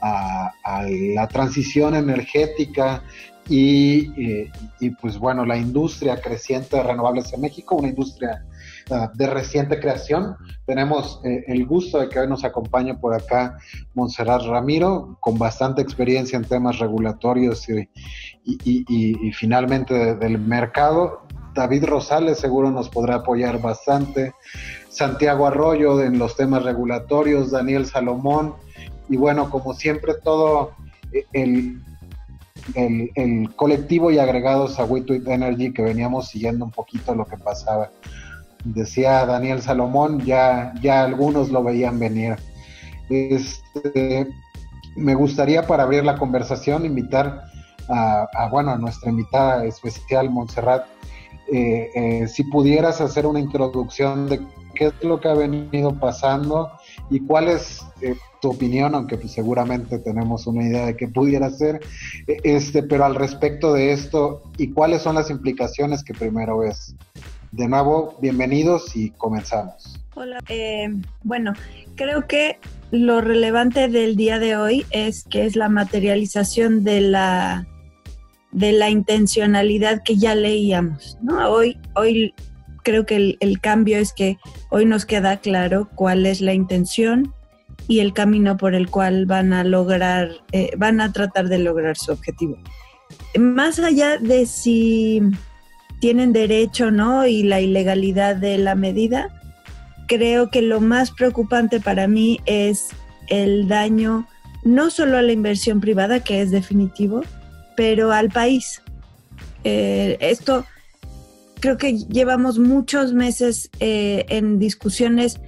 a la transición energética y pues bueno, la industria creciente de renovables en México, una industria de reciente creación. Tenemos el gusto de que hoy nos acompañe por acá Montserrat Ramiro, con bastante experiencia en temas regulatorios y finalmente del mercado. David Rosales seguro nos podrá apoyar bastante. Santiago Arroyo en los temas regulatorios, Daniel Salomón, y bueno, como siempre, todo el colectivo y agregados a WeTweet Energy, que veníamos siguiendo un poquito lo que pasaba. Decía Daniel Salomón, ya algunos lo veían venir. Me gustaría, para abrir la conversación, invitar a nuestra invitada especial, Montserrat. Si pudieras hacer una introducción de qué es lo que ha venido pasando y cuál es tu opinión, aunque pues seguramente tenemos una idea de qué pudiera ser, pero al respecto de esto, y cuáles son las implicaciones que primero ves. De nuevo, bienvenidos y comenzamos. Hola, bueno, creo que lo relevante del día de hoy es que es la materialización de la intencionalidad que ya leíamos, ¿no? Hoy creo que el cambio es que hoy nos queda claro cuál es la intención y el camino por el cual van a tratar de lograr su objetivo. Más allá de si tienen derecho o no y la ilegalidad de la medida, creo que lo más preocupante para mí es el daño no solo a la inversión privada, que es definitivo, pero al país. Esto creo que llevamos muchos meses en discusiones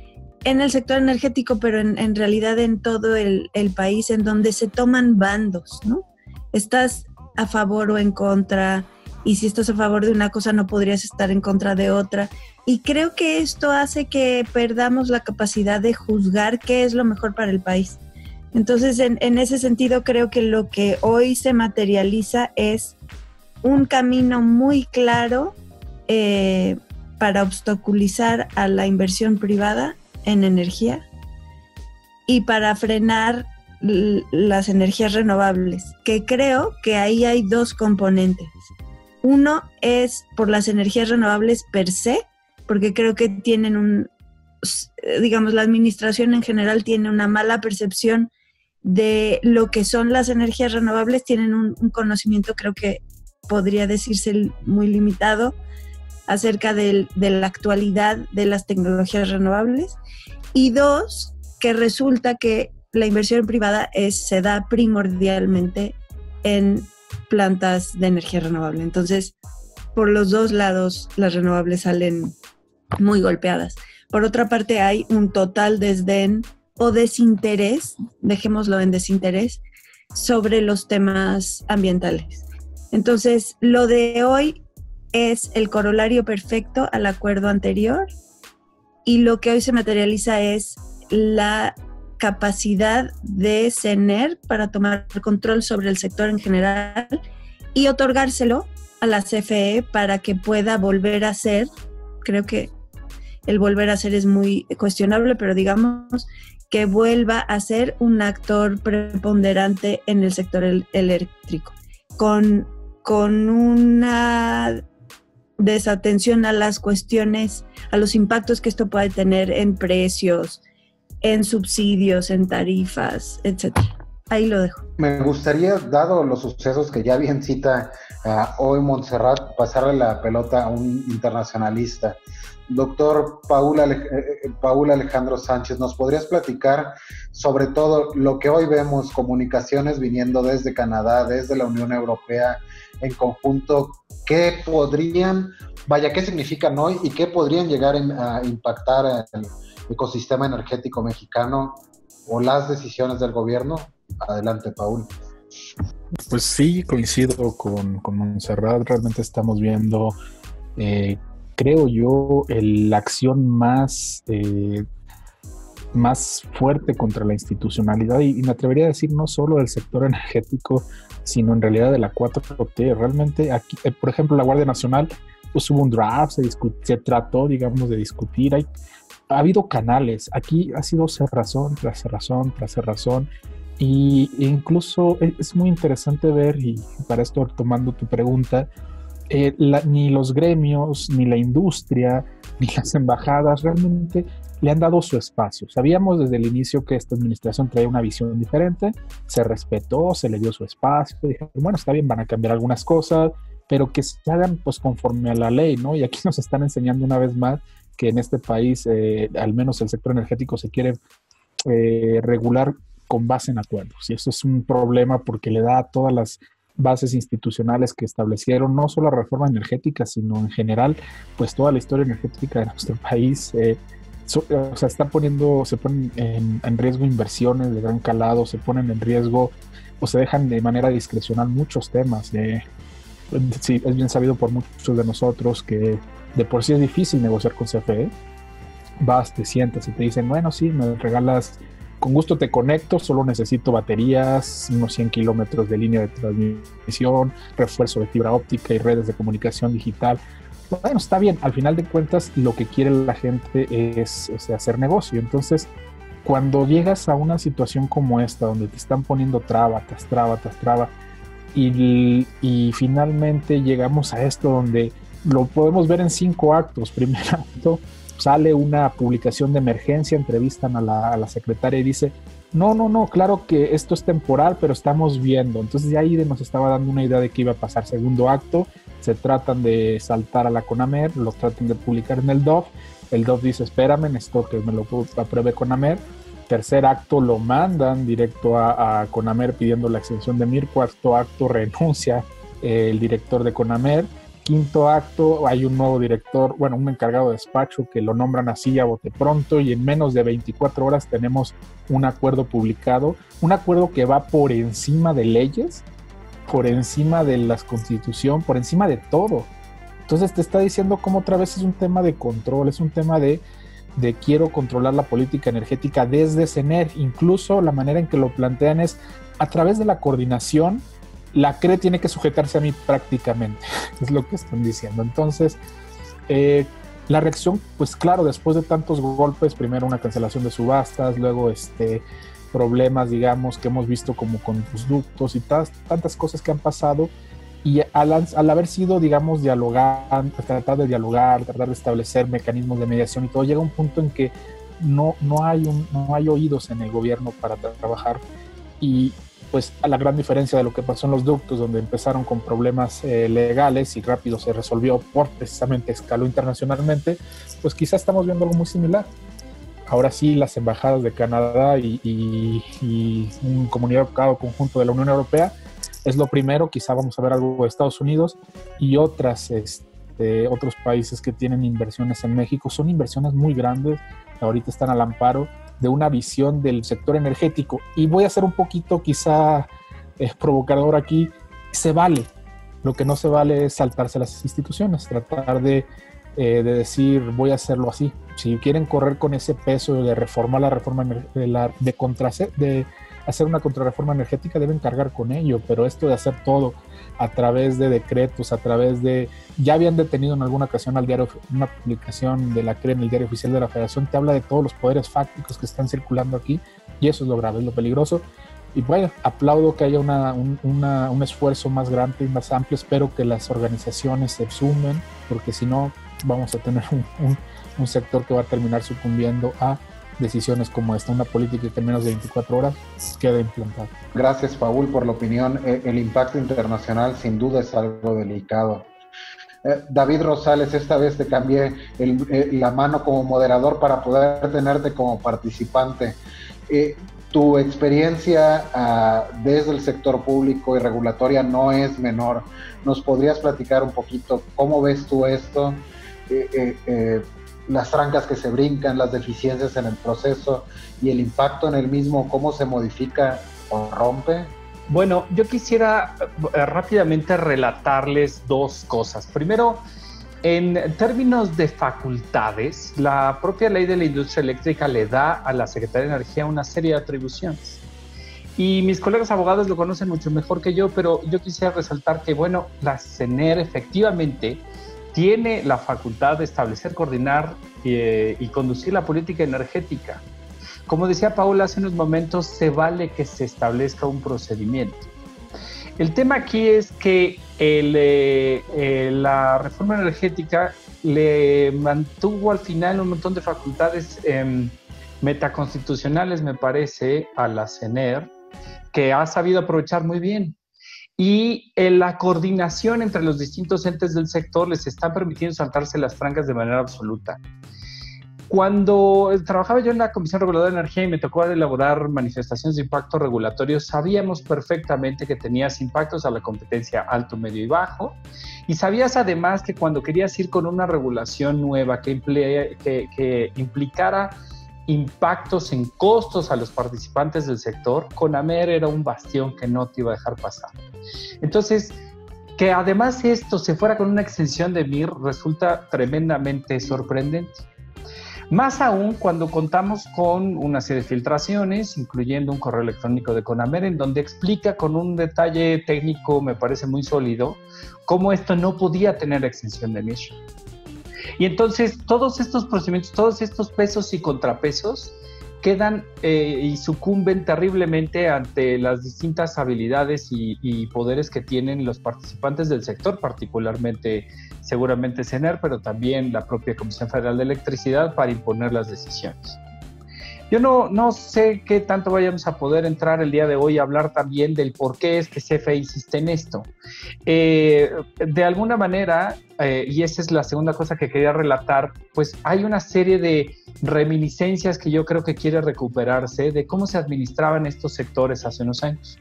en el sector energético, pero en realidad en todo el país, en donde se toman bandos, ¿no? Estás a favor o en contra, y si estás a favor de una cosa no podrías estar en contra de otra. Y creo que esto hace que perdamos la capacidad de juzgar qué es lo mejor para el país. Entonces, en ese sentido, creo que lo que hoy se materializa es un camino muy claro para obstaculizar a la inversión privada en energía y para frenar las energías renovables, que creo que ahí hay dos componentes. Uno es por las energías renovables per se, porque creo que tienen la administración en general tiene una mala percepción de lo que son las energías renovables, tienen un conocimiento, creo que podría decirse muy limitado, acerca de la actualidad de las tecnologías renovables. Y dos, que resulta que la inversión privada se da primordialmente en plantas de energía renovable. Entonces, por los dos lados, las renovables salen muy golpeadas. Por otra parte, hay un total desdén o desinterés, dejémoslo en desinterés, sobre los temas ambientales. Entonces, lo de hoy es el corolario perfecto al acuerdo anterior, y lo que hoy se materializa es la capacidad de CENER para tomar control sobre el sector en general y otorgárselo a la CFE para que pueda volver a ser, creo que el volver a ser es muy cuestionable, pero digamos que vuelva a ser un actor preponderante en el sector eléctrico, con una desatención a las cuestiones, a los impactos que esto puede tener en precios, en subsidios, en tarifas, etcétera. Ahí lo dejo. Me gustaría, dado los sucesos que ya bien cita hoy Montserrat, pasarle la pelota a un internacionalista. Doctor Paul Alejandro Sánchez, ¿nos podrías platicar sobre todo lo que hoy vemos, comunicaciones viniendo desde Canadá, desde la Unión Europea en conjunto, qué significan hoy y qué podrían llegar a impactar el ecosistema energético mexicano o las decisiones del gobierno? Adelante, Paul. Pues sí, coincido con Montserrat. Realmente estamos viendo, creo yo, la acción más fuerte contra la institucionalidad y me atrevería a decir no solo del sector energético, sino en realidad de la 4T. Realmente aquí, por ejemplo, la Guardia Nacional, pues hubo un draft, se trató, digamos, de discutir. Ha habido canales, aquí ha sido cerrazón tras cerrazón tras cerrazón, Y incluso es muy interesante ver, y para esto tomando tu pregunta, ni los gremios, ni la industria, ni las embajadas realmente le han dado su espacio. Sabíamos desde el inicio que esta administración traía una visión diferente, se respetó, se le dio su espacio, dijeron, bueno, está bien, van a cambiar algunas cosas, pero que se hagan pues conforme a la ley, ¿no? Y aquí nos están enseñando una vez más que en este país, al menos el sector energético se quiere regular con base en acuerdos. Y eso es un problema porque le da a todas las bases institucionales que establecieron no solo la reforma energética, sino en general, pues toda la historia energética de nuestro país. O sea, se ponen en riesgo inversiones de gran calado, se ponen en riesgo o se dejan de manera discrecional muchos temas. Sí, es bien sabido por muchos de nosotros que de por sí es difícil negociar con CFE. Vas, te sientas y te dicen, bueno, sí, me regalas, con gusto te conecto, solo necesito baterías, unos 100 kilómetros de línea de transmisión, refuerzo de fibra óptica y redes de comunicación digital. Bueno, está bien, al final de cuentas lo que quiere la gente es hacer negocio. Entonces, cuando llegas a una situación como esta, donde te están poniendo traba tras traba tras traba, y finalmente llegamos a esto donde lo podemos ver en 5 actos. Primer acto, sale una publicación de emergencia, entrevistan a la secretaria y dice, no, claro que esto es temporal, pero estamos viendo. Entonces ya ahí nos estaba dando una idea de qué iba a pasar. Segundo acto, se tratan de saltar a la CONAMER, lo tratan de publicar en el DOF. El DOF dice, espérame, necesito que me lo apruebe CONAMER. Tercer acto, lo mandan directo a CONAMER pidiendo la extensión de MIR. Cuarto acto, renuncia el director de CONAMER. Quinto acto, hay un nuevo director, bueno, un encargado de despacho que lo nombran así a bote pronto, y en menos de 24 horas tenemos un acuerdo publicado, un acuerdo que va por encima de leyes, por encima de la Constitución, por encima de todo. Entonces te está diciendo cómo otra vez es un tema de control, es un tema de quiero controlar la política energética desde CENER. Incluso la manera en que lo plantean es a través de la coordinación. La CRE tiene que sujetarse a mí prácticamente, es lo que están diciendo. Entonces, la reacción, pues claro, después de tantos golpes, primero una cancelación de subastas, luego problemas, digamos, que hemos visto como con los ductos y tantas cosas que han pasado, y al haber sido, digamos, tratar de establecer mecanismos de mediación y todo, llega un punto en que no hay oídos en el gobierno para trabajar. Y pues a la gran diferencia de lo que pasó en los ductos, donde empezaron con problemas legales y rápido se resolvió precisamente escaló internacionalmente, pues quizás estamos viendo algo muy similar. Ahora sí, las embajadas de Canadá y un comunicado conjunto de la Unión Europea es lo primero. Quizá vamos a ver algo de Estados Unidos y otros países que tienen inversiones en México. Son inversiones muy grandes, ahorita están al amparo de una visión del sector energético. Y voy a ser un poquito quizá provocador aquí. Se vale. Lo que no se vale es saltarse las instituciones, tratar de decir voy a hacerlo así. Si quieren correr con ese peso de reformar la reforma de hacer una contrarreforma energética, deben cargar con ello. Pero esto de hacer todo a través de decretos, ya habían detenido en alguna ocasión al diario, una publicación de la CRE en el Diario Oficial de la Federación, te habla de todos los poderes fácticos que están circulando aquí, y eso es lo grave, es lo peligroso. Y bueno, aplaudo que haya un esfuerzo más grande y más amplio. Espero que las organizaciones se sumen, porque si no vamos a tener un sector que va a terminar sucumbiendo a decisiones como esta, una política que en menos de 24 horas queda implantada. Gracias, Paul, por la opinión. El impacto internacional sin duda es algo delicado. David Rosales, esta vez te cambié la mano como moderador para poder tenerte como participante. Tu experiencia desde el sector público y regulatoria no es menor. ¿Nos podrías platicar un poquito cómo ves tú esto? Las trancas que se brincan, las deficiencias en el proceso y el impacto en el mismo, ¿cómo se modifica o rompe? Bueno, yo quisiera rápidamente relatarles 2 cosas. Primero, en términos de facultades, la propia ley de la industria eléctrica le da a la Secretaría de Energía una serie de atribuciones. Y mis colegas abogados lo conocen mucho mejor que yo, pero yo quisiera resaltar que, bueno, la CENER efectivamente tiene la facultad de establecer, coordinar y conducir la política energética. como decía Paula hace unos momentos, se vale que se establezca un procedimiento. El tema aquí es que la reforma energética le mantuvo al final un montón de facultades metaconstitucionales, me parece, a la CNER, que ha sabido aprovechar muy bien. Y la coordinación entre los distintos entes del sector les está permitiendo saltarse las trancas de manera absoluta. Cuando trabajaba yo en la Comisión Reguladora de Energía y me tocó elaborar manifestaciones de impacto regulatorio, sabíamos perfectamente que tenías impactos a la competencia alto, medio y bajo, y sabías además que cuando querías ir con una regulación nueva que implicara impactos en costos a los participantes del sector, CONAMER era un bastión que no te iba a dejar pasar. Entonces, que además esto se fuera con una extensión de MIR resulta tremendamente sorprendente. Más aún cuando contamos con una serie de filtraciones, incluyendo un correo electrónico de CONAMER, en donde explica con un detalle técnico, me parece muy sólido, cómo esto no podía tener extensión de MIR. Y entonces todos estos procedimientos, todos estos pesos y contrapesos quedan y sucumben terriblemente ante las distintas habilidades y poderes que tienen los participantes del sector, particularmente seguramente CNER, pero también la propia Comisión Federal de Electricidad para imponer las decisiones. Yo no sé qué tanto vayamos a poder entrar el día de hoy a hablar también del por qué es que CFE insiste en esto. De alguna manera, y esa es la segunda cosa que quería relatar, pues hay una serie de reminiscencias que yo creo que quiere recuperarse de cómo se administraban estos sectores hace unos años.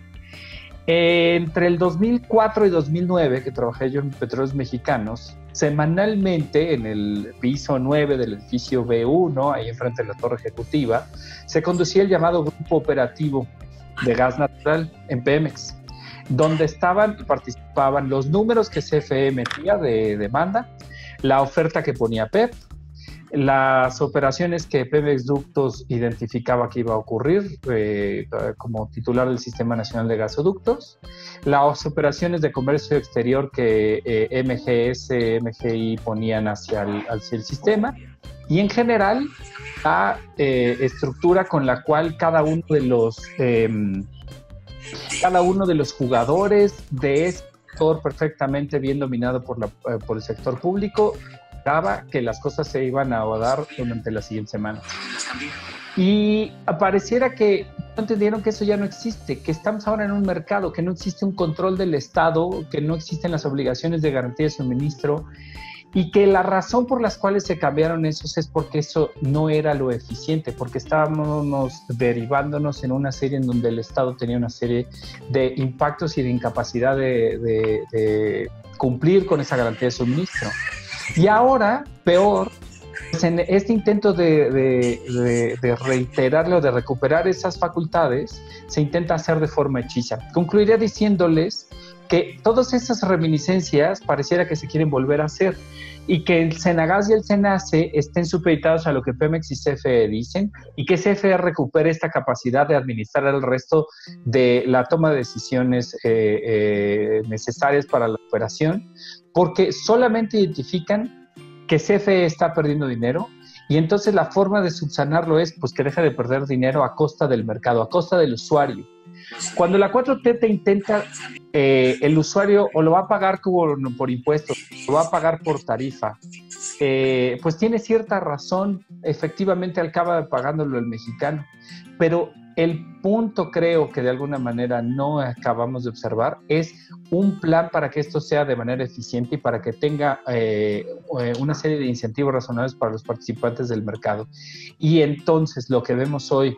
Entre el 2004 y 2009, que trabajé yo en Petróleos Mexicanos, semanalmente en el piso 9 del edificio B1, ahí enfrente de la Torre Ejecutiva, se conducía el llamado Grupo Operativo de Gas Natural en Pemex, donde estaban y participaban los números que CFE metía de demanda, la oferta que ponía PEP, las operaciones que Pemex Ductos identificaba que iba a ocurrir como titular del Sistema Nacional de Gasoductos, las operaciones de comercio exterior que MGS, MGI ponían hacia el sistema, y en general la estructura con la cual cada uno de los jugadores de ese sector perfectamente bien dominado por el sector público que las cosas se iban a dar durante la siguiente semana. Y pareciera que no entendieron que eso ya no existe, que estamos ahora en un mercado, que no existe un control del Estado, que no existen las obligaciones de garantía de suministro, y que la razón por las cuales se cambiaron esos es porque eso no era lo eficiente, porque estábamos derivándonos en una serie en donde el Estado tenía una serie de impactos y de incapacidad de cumplir con esa garantía de suministro. Y ahora, peor, pues en este intento de reiterarle o de recuperar esas facultades, se intenta hacer de forma hechiza. Concluiría diciéndoles que todas esas reminiscencias pareciera que se quieren volver a hacer y que el Senagas y el Senace estén supeditados a lo que Pemex y CFE dicen y que CFE recupere esta capacidad de administrar el resto de la toma de decisiones necesarias para la operación, porque solamente identifican que CFE está perdiendo dinero y entonces la forma de subsanarlo es pues que deje de perder dinero a costa del mercado, a costa del usuario. Cuando la 4T te intenta, el usuario o lo va a pagar por impuestos, o lo va a pagar por tarifa, pues tiene cierta razón, efectivamente acaba pagándolo el mexicano, pero el punto creo que de alguna manera no acabamos de observar es un plan para que esto sea de manera eficiente y para que tenga una serie de incentivos razonables para los participantes del mercado. Y entonces lo que vemos hoy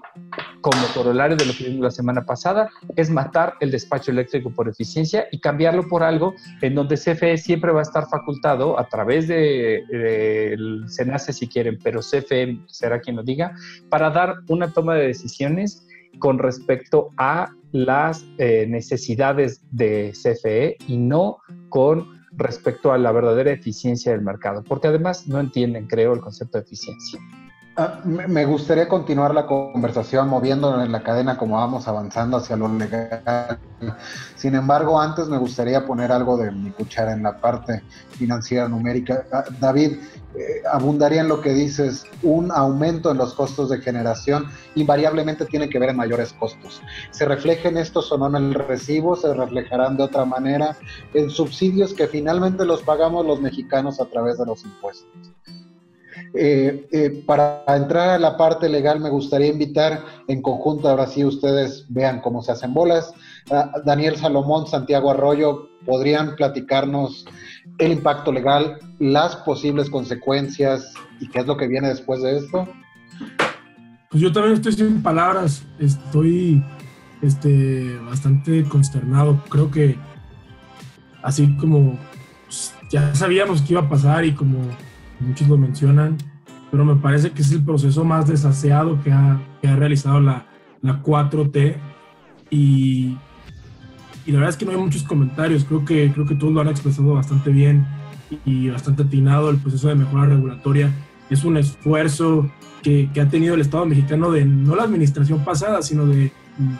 como corolario de lo que vimos la semana pasada es matar el despacho eléctrico por eficiencia y cambiarlo por algo en donde CFE siempre va a estar facultado a través del SENACE si quieren, pero CFE será quien lo diga, para dar una toma de decisiones con respecto a las necesidades de CFE y no con respecto a la verdadera eficiencia del mercado, porque además no entienden, creo, el concepto de eficiencia. Me gustaría continuar la conversación moviéndonos en la cadena como vamos avanzando hacia lo legal. Sin embargo, antes me gustaría poner algo de mi cuchara en la parte financiera numérica. David, abundaría en lo que dices, un aumento en los costos de generación invariablemente tiene que ver en mayores costos. ¿Se reflejen estos o no en el recibo? ¿Se reflejarán de otra manera en subsidios que finalmente los pagamos los mexicanos a través de los impuestos? Para entrar a la parte legal me gustaría invitar en conjunto, ahora sí ustedes vean cómo se hacen bolas, Daniel Salomón, Santiago Arroyo, ¿podrían platicarnos el impacto legal, las posibles consecuencias y qué es lo que viene después de esto? Pues yo también estoy sin palabras, estoy bastante consternado. Creo que así como pues, ya sabíamos que iba a pasar y como muchos lo mencionan, pero me parece que es el proceso más desaseado que ha realizado la 4T y la verdad es que no hay muchos comentarios. Creo que todos lo han expresado bastante bien y bastante atinado. El proceso de mejora regulatoria es un esfuerzo que ha tenido el Estado mexicano de no la administración pasada, sino de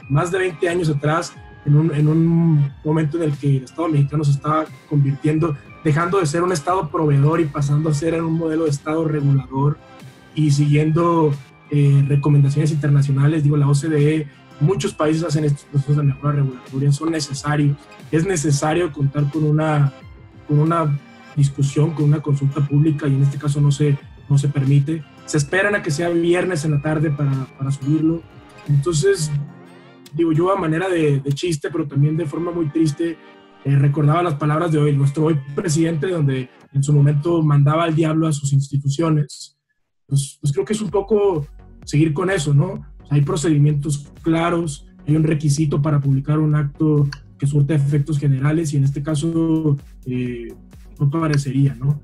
más de 20 años atrás, en un momento en el que el Estado mexicano se estaba convirtiendo, dejando de ser un Estado proveedor y pasando a ser un modelo de Estado regulador y siguiendo recomendaciones internacionales. Digo, la OCDE, muchos países hacen estos procesos de mejora regulatoria, son necesarios. Es necesario contar con una discusión, con una consulta pública y en este caso no se permite. Se esperan a que sea viernes en la tarde para subirlo. Entonces, digo, yo a manera de chiste, pero también de forma muy triste, recordaba las palabras de nuestro hoy presidente, donde en su momento mandaba al diablo a sus instituciones. Pues creo que es un poco seguir con eso, ¿no? O sea, hay procedimientos claros, hay un requisito para publicar un acto que surta efectos generales y en este caso no parecería, ¿no?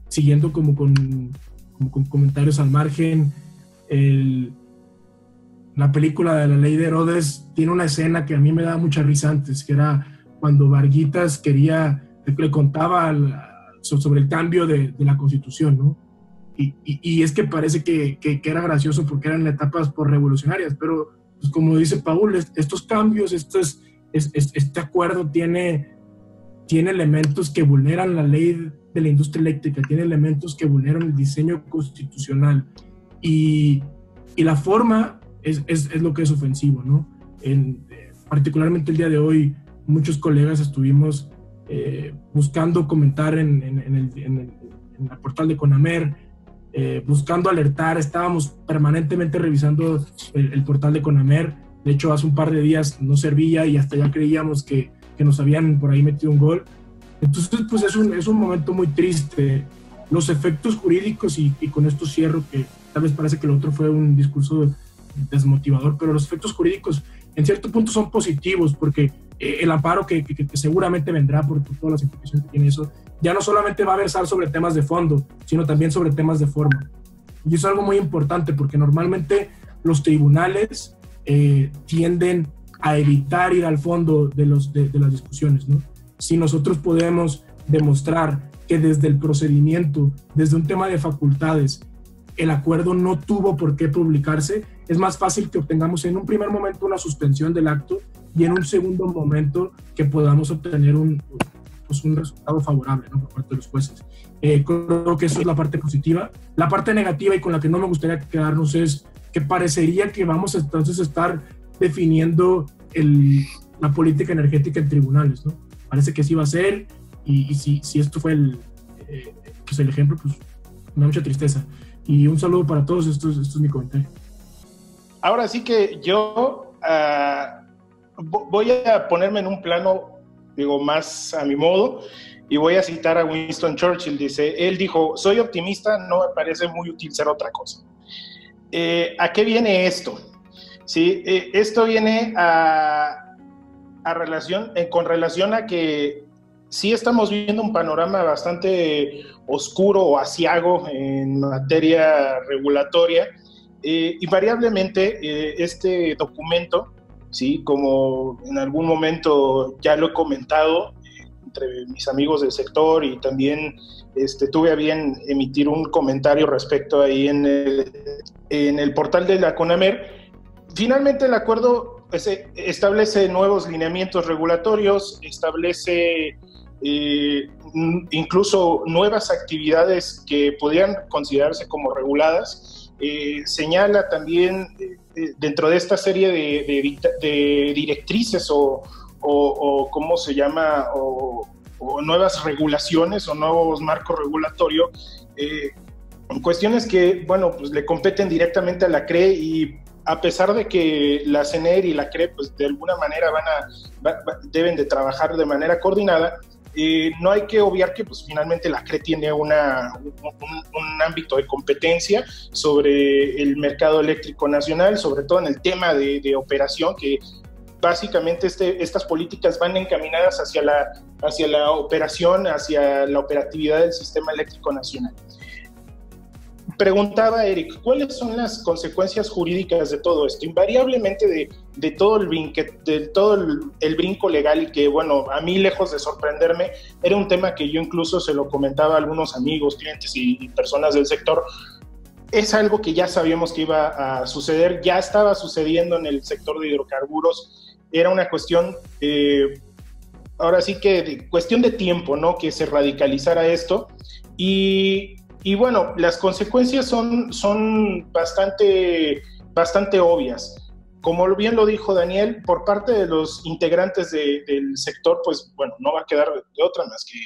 Siguiendo como con comentarios al margen, la película de La Ley de Herodes tiene una escena que a mí me da mucha risa antes, que era cuando Varguitas le contaba sobre el cambio de la Constitución, ¿no? Y es que parece que era gracioso porque eran etapas revolucionarias, pero pues como dice Paul, estos cambios, este acuerdo tiene elementos que vulneran la ley de la industria eléctrica, tiene elementos que vulneran el diseño constitucional y la forma es lo que es ofensivo, ¿no? Particularmente el día de hoy, muchos colegas estuvimos buscando comentar en el portal de CONAMER, buscando alertar, estábamos permanentemente revisando el portal de CONAMER. De hecho, hace un par de días no servía y hasta ya creíamos que nos habían por ahí metido un gol. Entonces, pues es un momento muy triste. Los efectos jurídicos, y con esto cierro, que tal vez parece que el otro fue un discurso desmotivador, pero los efectos jurídicos en cierto punto son positivos porque el amparo que seguramente vendrá por todas las implicaciones que tiene eso, ya no solamente va a versar sobre temas de fondo, sino también sobre temas de forma. Y eso es algo muy importante porque normalmente los tribunales tienden a evitar ir al fondo de las discusiones, ¿no? Si nosotros podemos demostrar que desde el procedimiento, desde un tema de facultades, el acuerdo no tuvo por qué publicarse, es más fácil que obtengamos en un primer momento una suspensión del acto y en un segundo momento que podamos obtener un resultado favorable, ¿no? Por parte de los jueces. Creo que eso es la parte positiva. La parte negativa y con la que no me gustaría quedarnos es que parecería que vamos entonces a estar definiendo la política energética en tribunales, ¿no? Parece que sí va a ser y si esto fue el ejemplo, pues me da mucha tristeza. Y un saludo para todos, esto es mi comentario. Ahora sí que yo voy a ponerme en un plano, digo, más a mi modo, y voy a citar a Winston Churchill. Él dijo, soy optimista, no me parece muy útil ser otra cosa. ¿A qué viene esto? Sí, esto viene con relación a que sí estamos viendo un panorama bastante oscuro o aciago en materia regulatoria. Invariablemente, este documento, ¿sí? Como en algún momento ya lo he comentado, entre mis amigos del sector y también tuve a bien emitir un comentario respecto ahí en el portal de la CONAMER. Finalmente el acuerdo establece nuevos lineamientos regulatorios, establece incluso nuevas actividades que podrían considerarse como reguladas. Señala también dentro de esta serie de directrices o ¿cómo se llama? O nuevas regulaciones o nuevos marcos regulatorios, cuestiones que, bueno, pues le competen directamente a la CRE, y a pesar de que la CNER y la CRE, pues de alguna manera deben de trabajar de manera coordinada, no hay que obviar que pues finalmente la CRE tiene un ámbito de competencia sobre el mercado eléctrico nacional, sobre todo en el tema de operación, que básicamente estas políticas van encaminadas hacia la operación, hacia la operatividad del sistema eléctrico nacional. Preguntaba Eric, ¿cuáles son las consecuencias jurídicas de todo esto? Invariablemente de todo el brinco legal, y que, bueno, a mí, lejos de sorprenderme, era un tema que yo incluso se lo comentaba a algunos amigos, clientes y personas del sector. Es algo que ya sabíamos que iba a suceder, ya estaba sucediendo en el sector de hidrocarburos. Era una cuestión, ahora sí que cuestión de tiempo, ¿no?, que se radicalizara esto. Y bueno, las consecuencias son bastante obvias. Como bien lo dijo Daniel, por parte de los integrantes del sector, pues bueno, no va a quedar de otra más que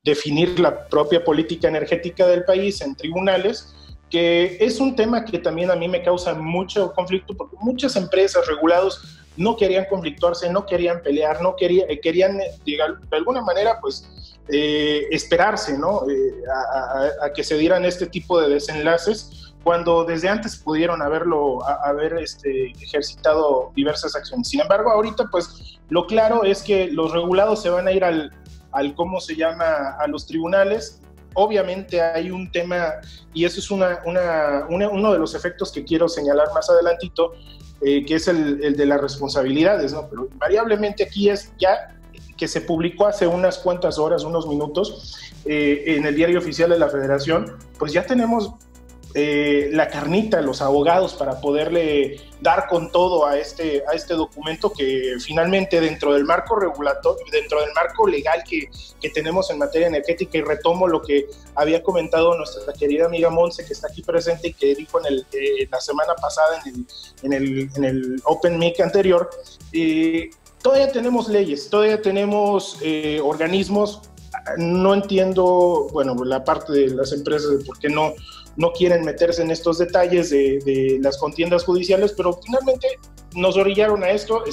definir la propia política energética del país en tribunales, que es un tema que también a mí me causa mucho conflicto, porque muchas empresas regulados no querían conflictuarse, no querían pelear, querían de alguna manera, pues, esperarse, ¿no?, a que se dieran este tipo de desenlaces, cuando desde antes pudieron haber ejercitado diversas acciones. Sin embargo, ahorita, pues, lo claro es que los regulados se van a ir al ¿cómo se llama?, a los tribunales. Obviamente hay un tema, y eso es uno de los efectos que quiero señalar más adelantito, que es el de las responsabilidades, ¿no? Pero invariablemente aquí es ya que se publicó hace unas cuantas horas, unos minutos, en el Diario Oficial de la Federación, pues ya tenemos la carnita, los abogados, para poderle dar con todo a este documento, que finalmente dentro del marco regulatorio, dentro del marco legal que tenemos en materia energética, y retomo lo que había comentado nuestra querida amiga Monse, que está aquí presente y que dijo la semana pasada en el Open Mic anterior, todavía tenemos leyes, todavía tenemos organismos. No entiendo, bueno, la parte de las empresas de por qué no quieren meterse en estos detalles de las contiendas judiciales, pero finalmente nos orillaron a esto.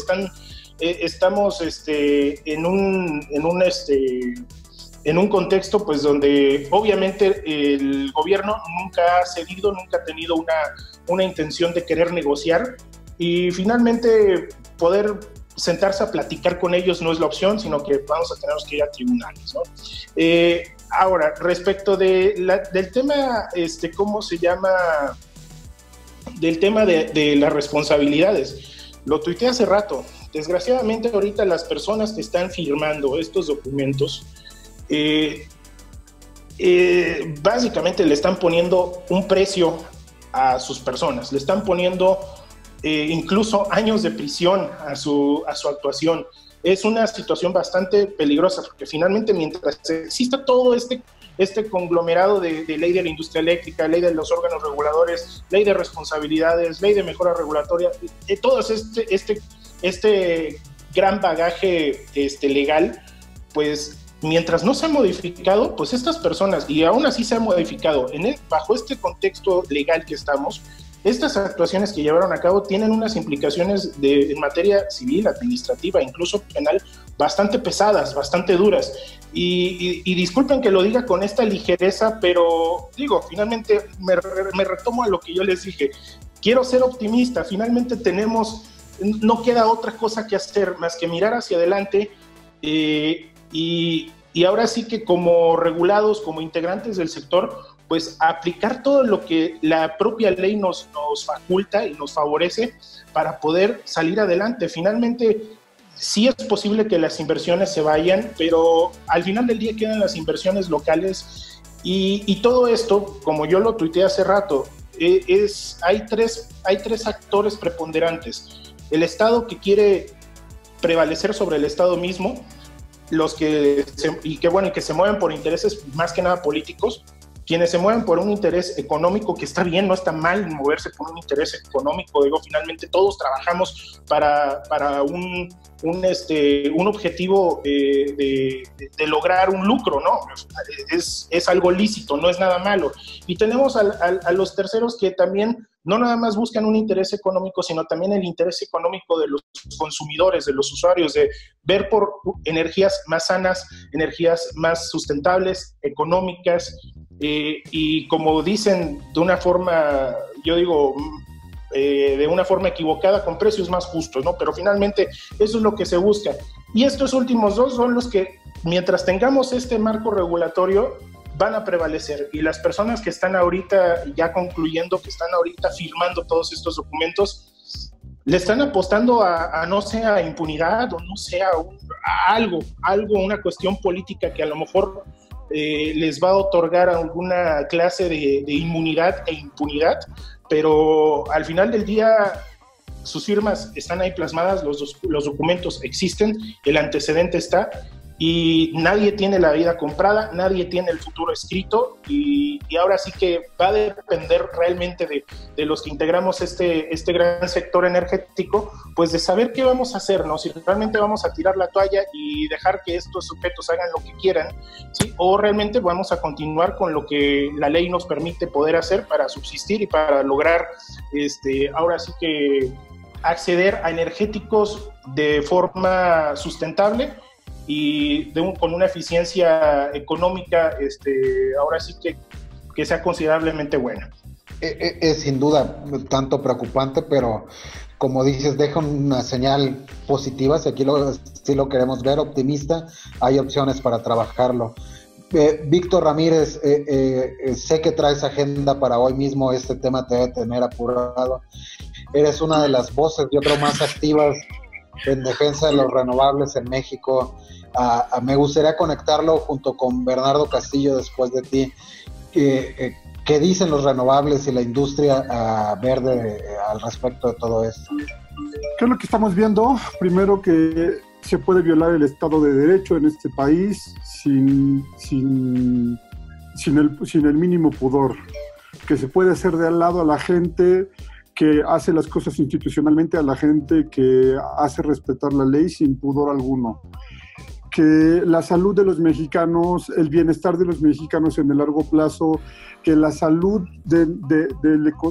Estamos en un contexto, pues, donde obviamente el gobierno nunca ha cedido, nunca ha tenido una intención de querer negociar, y finalmente poder sentarse a platicar con ellos no es la opción, sino que vamos a tener que ir a tribunales, ¿no? Ahora, respecto del tema, ¿cómo se llama? Del tema de las responsabilidades. Lo tuiteé hace rato. Desgraciadamente, ahorita las personas que están firmando estos documentos, básicamente le están poniendo un precio a sus personas, le están poniendo incluso años de prisión a su actuación. Es una situación bastante peligrosa, porque finalmente, mientras exista todo este conglomerado de ley de la industria eléctrica, ley de los órganos reguladores, ley de responsabilidades, ley de mejora regulatoria, todo este gran bagaje legal, pues mientras no se ha modificado, pues estas personas, y aún así se ha modificado, bajo este contexto legal que estamos, estas actuaciones que llevaron a cabo tienen unas implicaciones en materia civil, administrativa, incluso penal, bastante pesadas, bastante duras. Y disculpen que lo diga con esta ligereza, pero digo, finalmente me retomo a lo que yo les dije. Quiero ser optimista, finalmente no queda otra cosa que hacer más que mirar hacia adelante, y ahora sí que como regulados, como integrantes del sector, pues aplicar todo lo que la propia ley nos faculta y nos favorece para poder salir adelante. Finalmente, sí es posible que las inversiones se vayan, pero al final del día quedan las inversiones locales y todo esto, como yo lo tuiteé hace rato, hay tres actores preponderantes. El Estado, que quiere prevalecer sobre el Estado mismo, que se mueven por intereses más que nada políticos, quienes se mueven por un interés económico, que está bien, no está mal moverse por un interés económico. Digo, finalmente todos trabajamos para un objetivo de lograr un lucro, ¿no? Es algo lícito, no es nada malo. Y tenemos a los terceros, que también no nada más buscan un interés económico, sino también el interés económico de los consumidores, de los usuarios, de ver por energías más sanas, energías más sustentables, económicas, y como dicen de una forma, yo digo, de una forma equivocada, con precios más justos, ¿no? Pero finalmente eso es lo que se busca. Y estos últimos dos son los que, mientras tengamos este marco regulatorio, van a prevalecer. Y las personas que están ahorita ya concluyendo, que están ahorita firmando todos estos documentos, le están apostando a no sea a impunidad, o no sea a algo, una cuestión política que a lo mejor les va a otorgar alguna clase de inmunidad e impunidad, pero al final del día sus firmas están ahí plasmadas, los documentos existen, el antecedente está, y nadie tiene la vida comprada, nadie tiene el futuro escrito, y ahora sí que va a depender realmente de los que integramos este gran sector energético, pues de saber qué vamos a hacer, ¿no? Si realmente vamos a tirar la toalla y dejar que estos sujetos hagan lo que quieran, ¿sí? O realmente vamos a continuar con lo que la ley nos permite poder hacer para subsistir y para lograr, ahora sí que acceder a energéticos de forma sustentable y con una eficiencia económica, ahora sí que sea considerablemente buena. Es sin duda tanto preocupante, pero como dices, deja una señal positiva. Si aquí sí lo queremos ver optimista, hay opciones para trabajarlo. Víctor Ramírez, sé que traes agenda para hoy mismo, este tema te debe tener apurado. Eres una de las voces, yo creo, más activas en defensa de los renovables en México. Me gustaría conectarlo junto con Bernardo Castillo después de ti. ¿Qué dicen los renovables y la industria verde al respecto de todo esto? ¿Qué es lo que estamos viendo? Primero, que se puede violar el Estado de Derecho en este país sin el mínimo pudor, que se puede hacer de al lado a la gente que hace las cosas institucionalmente, a la gente que hace respetar la ley sin pudor alguno, que la salud de los mexicanos, el bienestar de los mexicanos en el largo plazo, que la salud de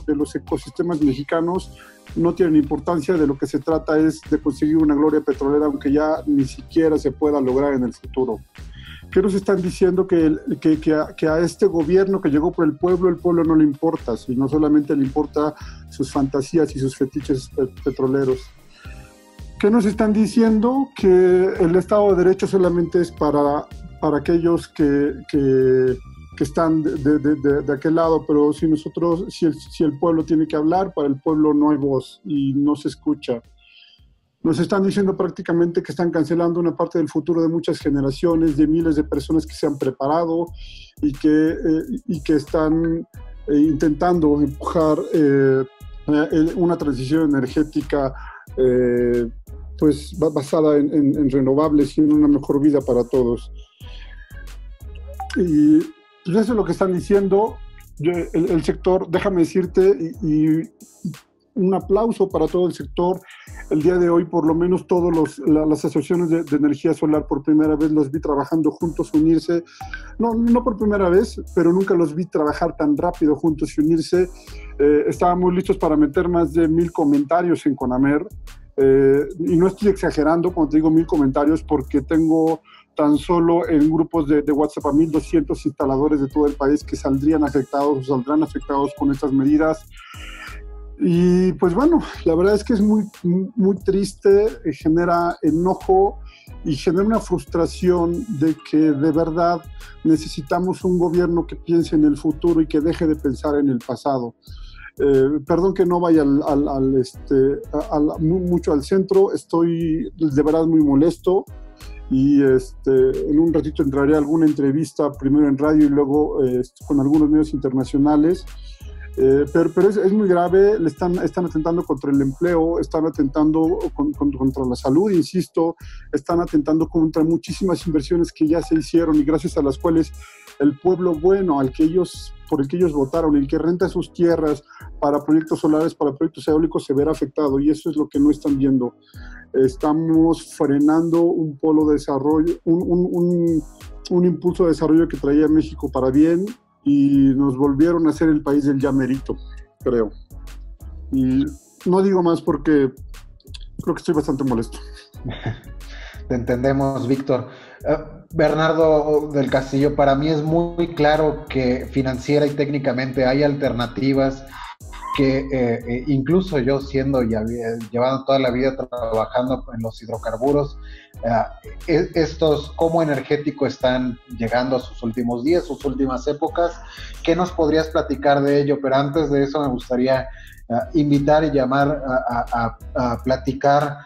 los ecosistemas mexicanos no tienen importancia. De lo que se trata es de conseguir una gloria petrolera, aunque ya ni siquiera se pueda lograr en el futuro. ¿Qué nos están diciendo? Que a este gobierno que llegó por el pueblo no le importa, sino solamente le importa sus fantasías y sus fetiches petroleros. ¿Qué nos están diciendo? Que el Estado de Derecho solamente es para aquellos que están de aquel lado, pero si el pueblo tiene que hablar, para el pueblo no hay voz y no se escucha. Nos están diciendo prácticamente que están cancelando una parte del futuro de muchas generaciones, de miles de personas que se han preparado y que están intentando empujar una transición energética pues basada en renovables y en una mejor vida para todos. Y pues eso es lo que están diciendo. El sector, déjame decirte, y un aplauso para todo el sector. El día de hoy, por lo menos todas las asociaciones de energía solar, por primera vez los vi trabajando juntos, unirse. No por primera vez, pero nunca los vi trabajar tan rápido juntos y unirse. Estábamos listos para meter más de 1000 comentarios en Conamer. Y no estoy exagerando cuando te digo 1000 comentarios, porque tengo tan solo en grupos de WhatsApp a 1200 instaladores de todo el país que saldrán afectados con estas medidas. Y pues bueno, la verdad es que es muy, muy triste, genera enojo y genera una frustración de que de verdad necesitamos un gobierno que piense en el futuro y que deje de pensar en el pasado. Perdón que no vaya mucho al centro, estoy de verdad muy molesto y en un ratito entraré a alguna entrevista, primero en radio y luego con algunos medios internacionales. Pero es muy grave, están atentando contra el empleo, están atentando contra la salud, insisto, están atentando contra muchísimas inversiones que ya se hicieron y gracias a las cuales el pueblo bueno por el que ellos votaron, el que renta sus tierras para proyectos solares, para proyectos eólicos, se verá afectado y eso es lo que no están viendo. Estamos frenando un polo de desarrollo, un impulso de desarrollo que traía México para bien, y nos volvieron a ser el país del llamerito, creo. Y no digo más porque creo que estoy bastante molesto. Te entendemos, Víctor. Bernardo del Castillo, para mí es muy claro que financiera y técnicamente hay alternativas que incluso yo llevando toda la vida trabajando en los hidrocarburos, estos como energético están llegando a sus últimos días, sus últimas épocas. ¿Qué nos podrías platicar de ello? Pero antes de eso me gustaría invitar y llamar a platicar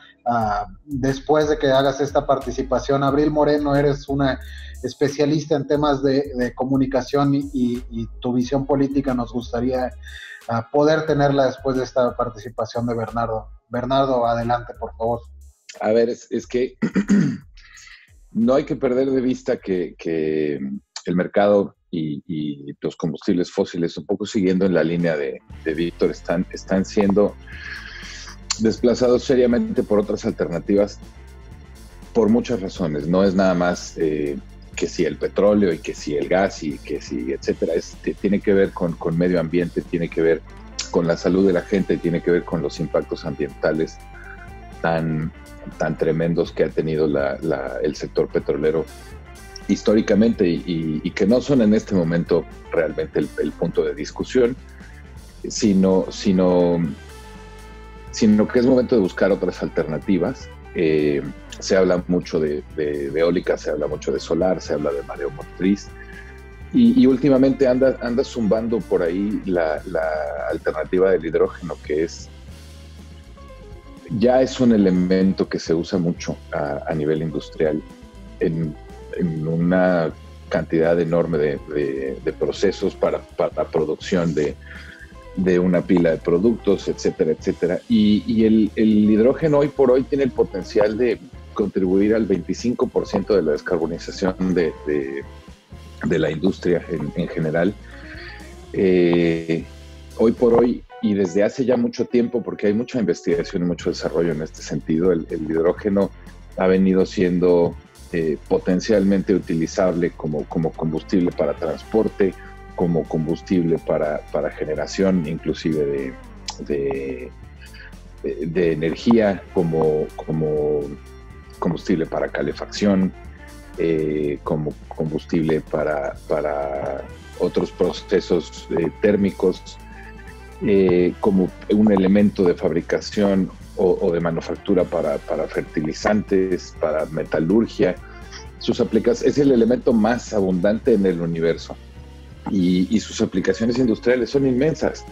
después de que hagas esta participación. Abril Moreno, eres una especialista en temas de comunicación y tu visión política nos gustaría poder tenerla después de esta participación de Bernardo. Bernardo, adelante, por favor. A ver, es que no hay que perder de vista que el mercado y los combustibles fósiles, un poco siguiendo en la línea de Víctor, están siendo desplazados seriamente por otras alternativas por muchas razones. No es nada más que si el petróleo y que si el gas y que si etcétera. Tiene que ver con medio ambiente, tiene que ver con la salud de la gente, tiene que ver con los impactos ambientales tan tremendos que ha tenido el sector petrolero históricamente y que no son en este momento realmente el punto de discusión, sino que es momento de buscar otras alternativas. Se habla mucho de eólica, se habla mucho de solar, se habla de mareo motriz y últimamente anda zumbando por ahí la alternativa del hidrógeno, que ya es un elemento que se usa mucho a nivel industrial en una cantidad enorme de procesos para producción de una pila de productos, etcétera, etcétera. Y el hidrógeno hoy por hoy tiene el potencial de contribuir al 25% de la descarbonización de la industria en general. Hoy por hoy, y desde hace ya mucho tiempo, porque hay mucha investigación y mucho desarrollo en este sentido, el hidrógeno ha venido siendo potencialmente utilizable como combustible para transporte, como combustible para generación inclusive de energía, como combustible para calefacción, como combustible para otros procesos térmicos, como un elemento de fabricación o de manufactura para fertilizantes, para metalurgia. Sus aplicaciones es el elemento más abundante en el universo y sus aplicaciones industriales son inmensas.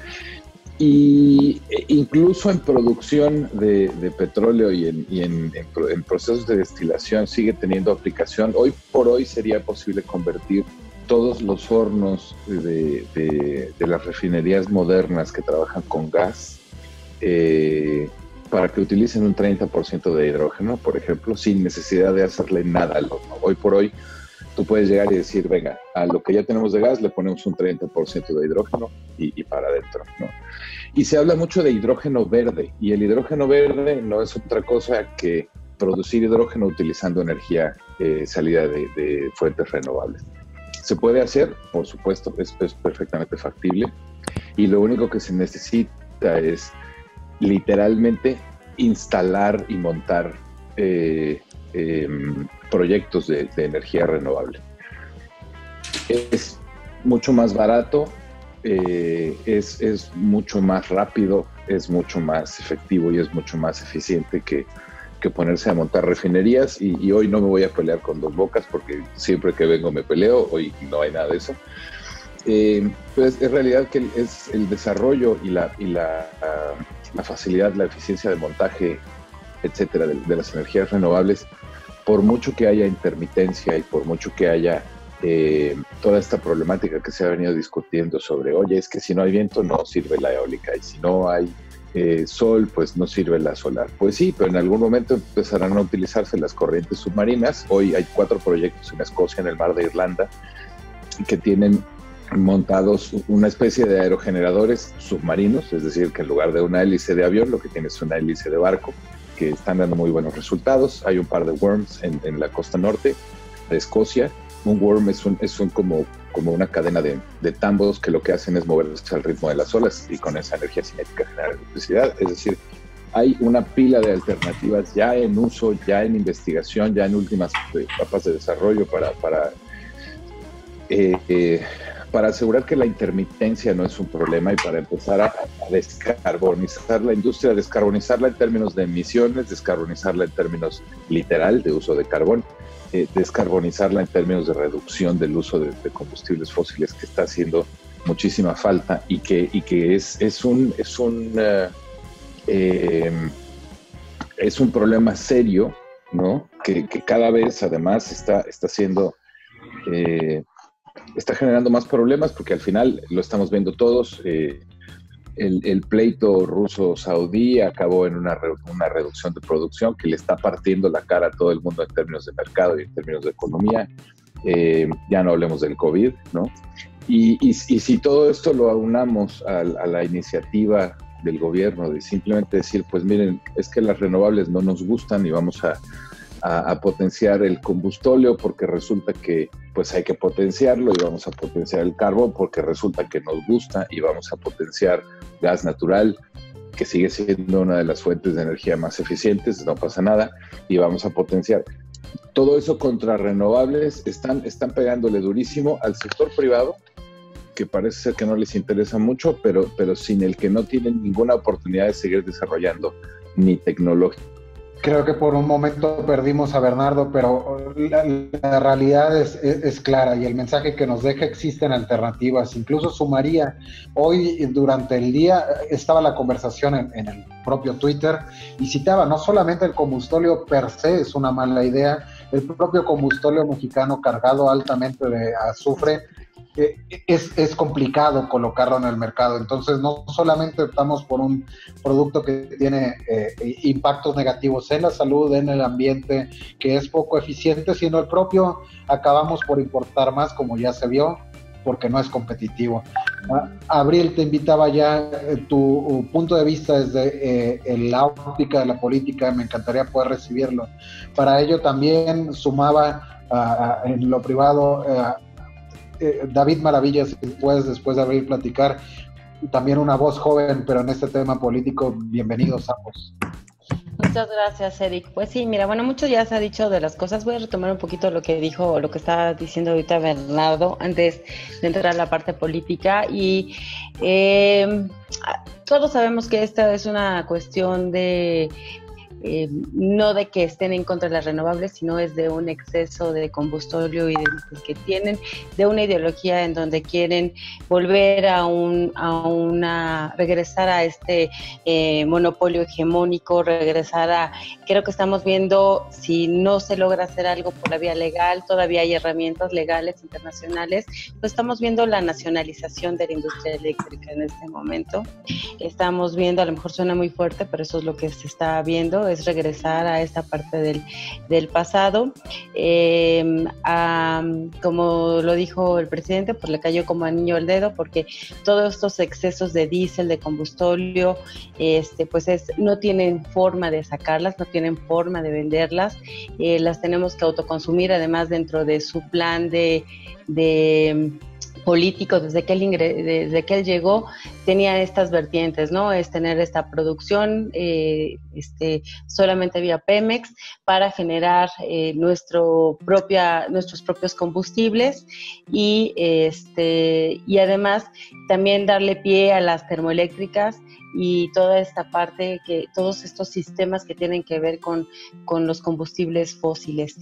Y incluso en producción de petróleo y en procesos de destilación sigue teniendo aplicación. Hoy por hoy sería posible convertir todos los hornos de las refinerías modernas que trabajan con gas para que utilicen un 30% de hidrógeno, por ejemplo, sin necesidad de hacerle nada al horno. Hoy por hoy tú puedes llegar y decir, venga, a lo que ya tenemos de gas le ponemos un 30% de hidrógeno y para adentro, ¿no? Y se habla mucho de hidrógeno verde, y el hidrógeno verde no es otra cosa que producir hidrógeno utilizando energía salida de fuentes renovables. ¿Se puede hacer? Por supuesto, es perfectamente factible, y lo único que se necesita es literalmente instalar y montar proyectos de energía renovable. Es mucho más barato, es mucho más rápido, es mucho más efectivo y es mucho más eficiente que ponerse a montar refinerías, y hoy no me voy a pelear con dos bocas porque siempre que vengo me peleo. Hoy no hay nada de eso. pues es realidad que es el desarrollo y la facilidad, la eficiencia de montaje, etcétera, de las energías renovables, por mucho que haya intermitencia y por mucho que haya toda esta problemática que se ha venido discutiendo sobre, oye, es que si no hay viento no sirve la eólica, y si no hay sol, pues no sirve la solar. Pues sí, pero en algún momento empezarán a utilizarse las corrientes submarinas. Hoy hay 4 proyectos en Escocia, en el mar de Irlanda, que tienen montados una especie de aerogeneradores submarinos, es decir, que en lugar de una hélice de avión, lo que tiene es una hélice de barco, que están dando muy buenos resultados. Hay un par de worms en la costa norte de Escocia. Un worm es como una cadena de tambos que lo que hacen es moverse al ritmo de las olas y con esa energía cinética generar electricidad. Es decir, hay una pila de alternativas ya en uso, ya en investigación, ya en últimas etapas de desarrollo para asegurar que la intermitencia no es un problema y para empezar a descarbonizar la industria, descarbonizarla en términos de emisiones, descarbonizarla en términos literal de uso de carbón, descarbonizarla en términos de reducción del uso de combustibles fósiles, que está haciendo muchísima falta y que es un problema serio, ¿no? Que cada vez además está generando más problemas, porque al final lo estamos viendo todos. El pleito ruso-saudí acabó en una reducción de producción que le está partiendo la cara a todo el mundo en términos de mercado y en términos de economía. Ya no hablemos del COVID, ¿no? Y si todo esto lo aunamos a la iniciativa del gobierno de simplemente decir, pues miren, es que las renovables no nos gustan y vamos a potenciar el combustóleo porque resulta que pues hay que potenciarlo, y vamos a potenciar el carbón porque resulta que nos gusta, y vamos a potenciar gas natural, que sigue siendo una de las fuentes de energía más eficientes, no pasa nada, y vamos a potenciar todo eso contra renovables. Están pegándole durísimo al sector privado, que parece ser que no les interesa mucho, pero sin el que no tienen ninguna oportunidad de seguir desarrollando ni tecnología. Creo que por un momento perdimos a Bernardo, pero la realidad es clara, y el mensaje que nos deja: existen alternativas. Incluso sumaría, hoy durante el día estaba la conversación en el propio Twitter y citaba, no solamente el combustóleo per se es una mala idea, el propio combustóleo mexicano cargado altamente de azufre, es complicado colocarlo en el mercado. Entonces no solamente optamos por un producto que tiene impactos negativos en la salud, en el ambiente, que es poco eficiente, sino el propio acabamos por importar más, como ya se vio, porque no es competitivo. Abril, te invitaba ya, tu punto de vista desde la óptica de la política, me encantaría poder recibirlo. Para ello también sumaba en lo privado David Maravillas, si puedes después de Abril platicar, también una voz joven, pero en este tema político. Bienvenidos ambos. Muchas gracias, Eric. Pues sí, mira, bueno, mucho ya se ha dicho de las cosas. Voy a retomar un poquito lo que dijo, lo que estaba diciendo ahorita Bernardo, antes de entrar a la parte política. Y todos sabemos que esta es una cuestión de no de que estén en contra de las renovables, sino es de un exceso de combustóleo y de que tienen, de una ideología en donde quieren volver regresar a este monopolio hegemónico, creo que estamos viendo, si no se logra hacer algo por la vía legal, todavía hay herramientas legales internacionales, pues estamos viendo la nacionalización de la industria eléctrica en este momento. Estamos viendo, a lo mejor suena muy fuerte, pero eso es lo que se está viendo, es regresar a esta parte del pasado. Como lo dijo el presidente, pues le cayó como anillo al dedo, porque todos estos excesos de diésel, de combustóleo, no tienen forma de sacarlas, no tienen forma de venderlas, las tenemos que autoconsumir, además dentro de su plan de político, desde que él llegó, tenía estas vertientes, ¿no? Es tener esta producción solamente había Pemex para generar nuestros propios combustibles y además también darle pie a las termoeléctricas y toda esta parte, todos estos sistemas que tienen que ver con los combustibles fósiles.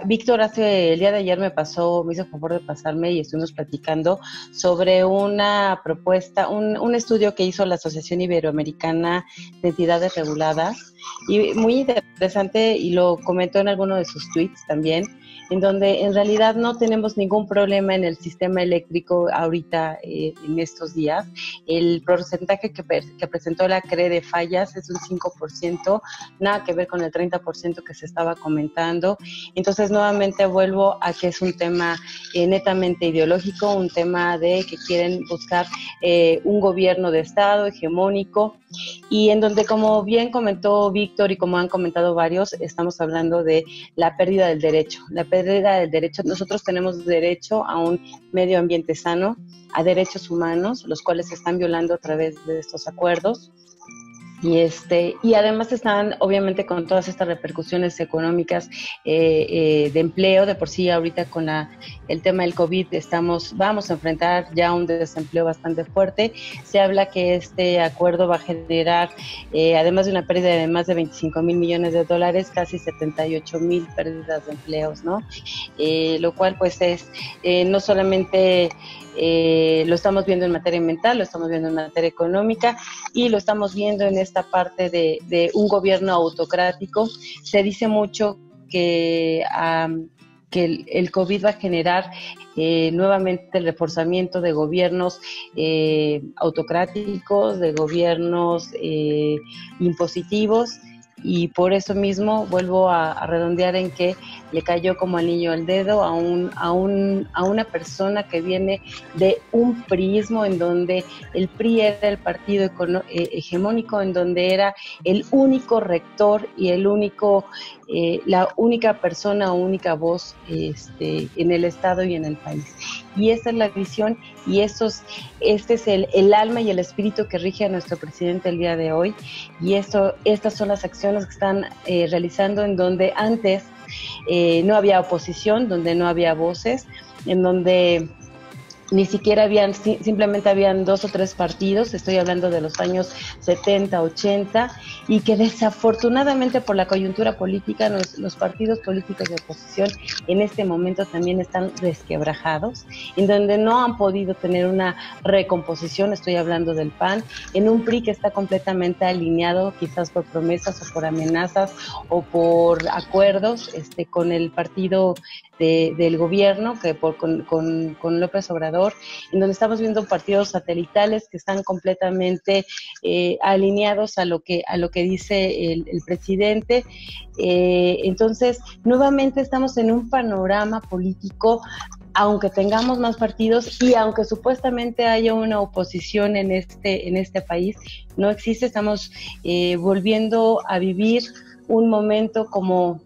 Víctor el día de ayer me hizo el favor de pasarme y estuvimos platicando sobre una propuesta, un estudio que hizo la Asociación Iberoamericana de Entidades Reguladas, y muy interesante, y lo comentó en alguno de sus tweets también, en donde en realidad no tenemos ningún problema en el sistema eléctrico ahorita en estos días. El porcentaje que presentó la CRE de fallas es un 5%, nada que ver con el 30% que se estaba comentando. Entonces nuevamente vuelvo a que es un tema netamente ideológico, un tema de que quieren buscar un gobierno de Estado hegemónico, y en donde, como bien comentó Víctor y como han comentado varios, estamos hablando de la pérdida del derecho. La pérdida del derecho, nosotros tenemos derecho a un medio ambiente sano, a derechos humanos, los cuales se están violando a través de estos acuerdos. Y además están obviamente con todas estas repercusiones económicas de empleo. De por sí ahorita con el tema del COVID vamos a enfrentar ya un desempleo bastante fuerte. Se habla que este acuerdo va a generar, además de una pérdida de más de 25 mil millones de dólares, casi 78 mil pérdidas de empleos, ¿no? Lo cual pues es no solamente lo estamos viendo en materia ambiental, lo estamos viendo en materia económica y lo estamos viendo en esta parte de un gobierno autocrático. Se dice mucho que el COVID va a generar nuevamente el reforzamiento de gobiernos autocráticos, de gobiernos impositivos, y por eso mismo vuelvo a redondear en que le cayó como anillo al dedo a una persona que viene de un priismo en donde el PRI era el partido hegemónico, en donde era el único rector y la única persona o única voz en el Estado y en el país. Y esa es la visión, y este es el alma y el espíritu que rige a nuestro presidente el día de hoy. Y estas son las acciones que están realizando, en donde antes no había oposición, donde no había voces, en donde ni siquiera simplemente habían 2 o 3 partidos, estoy hablando de los años 70, 80, y que desafortunadamente por la coyuntura política los partidos políticos de oposición en este momento también están resquebrajados, en donde no han podido tener una recomposición. Estoy hablando del PAN, en un PRI que está completamente alineado, quizás por promesas o por amenazas o por acuerdos con el partido del gobierno, con López Obrador, en donde estamos viendo partidos satelitales que están completamente alineados a lo que dice el presidente. Entonces, nuevamente estamos en un panorama político, aunque tengamos más partidos y aunque supuestamente haya una oposición en este país, no existe. Estamos volviendo a vivir un momento como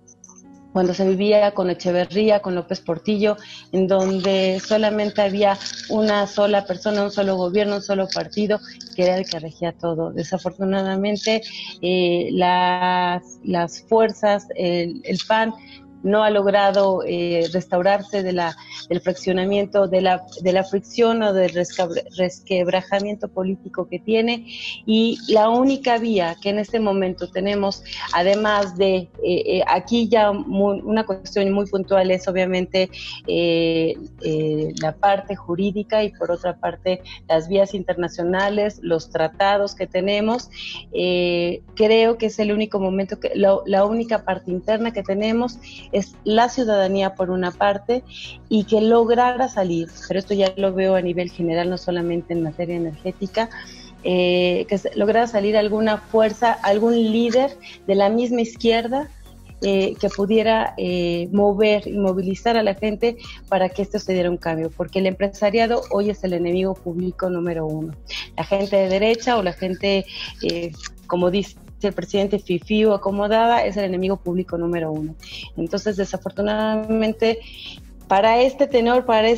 cuando se vivía con Echeverría, con López Portillo, en donde solamente había una sola persona, un solo gobierno, un solo partido, que era el que regía todo. Desafortunadamente, las fuerzas, el PAN, no ha logrado restaurarse del fraccionamiento, de la fricción o del resquebrajamiento político que tiene, y la única vía que en este momento tenemos, además de aquí ya una cuestión muy puntual, es obviamente la parte jurídica, y por otra parte las vías internacionales, los tratados que tenemos. Creo que es el único momento, la única parte interna que tenemos es la ciudadanía por una parte, y que lograra salir, pero esto ya lo veo a nivel general, no solamente en materia energética, que lograra salir alguna fuerza, algún líder de la misma izquierda que pudiera mover y movilizar a la gente para que esto se diera un cambio, porque el empresariado hoy es el enemigo público número 1. La gente de derecha o la gente, como dice el presidente fifí o acomodada, es el enemigo público número 1. Entonces, desafortunadamente, Para este tenor, para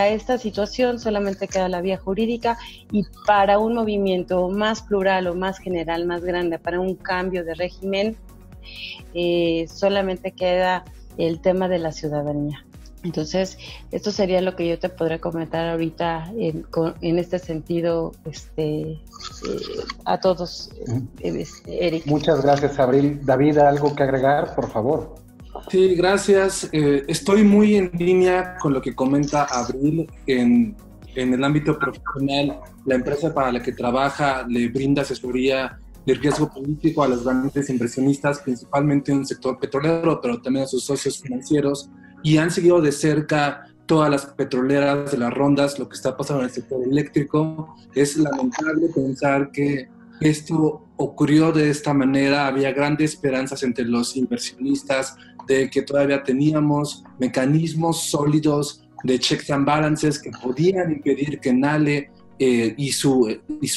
esta situación solamente queda la vía jurídica, y para un movimiento más plural o más general, más grande, para un cambio de régimen, solamente queda el tema de la ciudadanía. Entonces, esto sería lo que yo te podré comentar ahorita en este sentido, a todos, Eric. Muchas gracias, Abril. David, ¿algo que agregar, por favor? Sí, gracias. Estoy muy en línea con lo que comenta Abril. En el ámbito profesional, la empresa para la que trabaja le brinda asesoría de riesgo político a los grandes inversionistas, principalmente en el sector petrolero, pero también a sus socios financieros, y han seguido de cerca todas las petroleras de las rondas, lo que está pasando en el sector eléctrico. Es lamentable pensar que esto ocurrió de esta manera. Había grandes esperanzas entre los inversionistas de que todavía teníamos mecanismos sólidos de checks and balances que podían impedir que Nale y su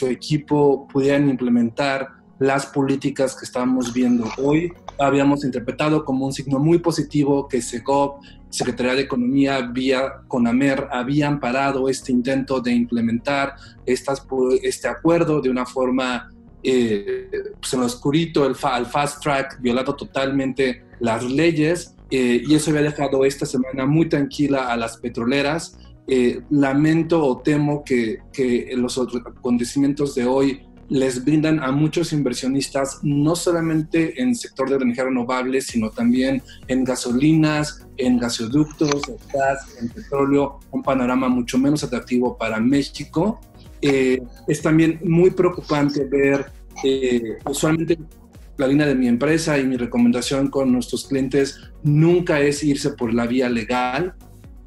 equipo pudieran implementar las políticas que estamos viendo hoy. Habíamos interpretado como un signo muy positivo que Segov, Secretaría de Economía, vía CONAMER, habían parado este intento de implementar este acuerdo de una forma pues en lo oscurito, al fast track, violando totalmente las leyes, y eso había dejado esta semana muy tranquila a las petroleras. Lamento o temo que los acontecimientos de hoy les brindan a muchos inversionistas, no solamente en el sector de energía renovable, sino también en gasolinas, en gasoductos, en gas, en petróleo, un panorama mucho menos atractivo para México. Es también muy preocupante ver, usualmente la línea de mi empresa y mi recomendación con nuestros clientes nunca es irse por la vía legal.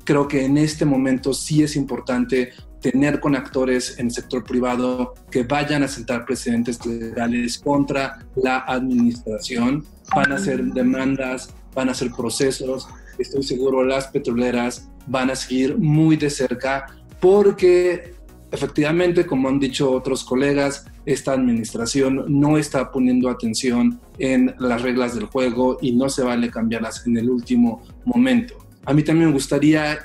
Creo que en este momento sí es importante tener con actores en el sector privado que vayan a sentar precedentes legales contra la administración. Van a hacer demandas, van a hacer procesos. Estoy seguro las petroleras van a seguir muy de cerca porque efectivamente, como han dicho otros colegas, esta administración no está poniendo atención en las reglas del juego y no se vale cambiarlas en el último momento. A mí también me gustaría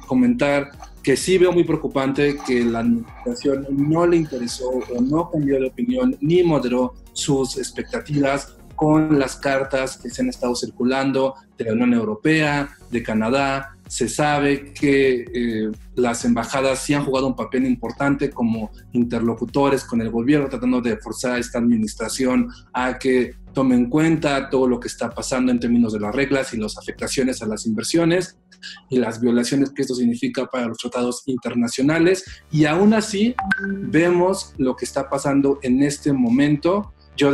comentar que sí veo muy preocupante que la administración no le interesó o no cambió de opinión ni moderó sus expectativas con las cartas que se han estado circulando de la Unión Europea, de Canadá. Se sabe que las embajadas sí han jugado un papel importante como interlocutores con el gobierno, tratando de forzar a esta administración a que tome en cuenta todo lo que está pasando en términos de las reglas y las afectaciones a las inversiones y las violaciones que esto significa para los tratados internacionales. Y aún así vemos lo que está pasando en este momento. Yo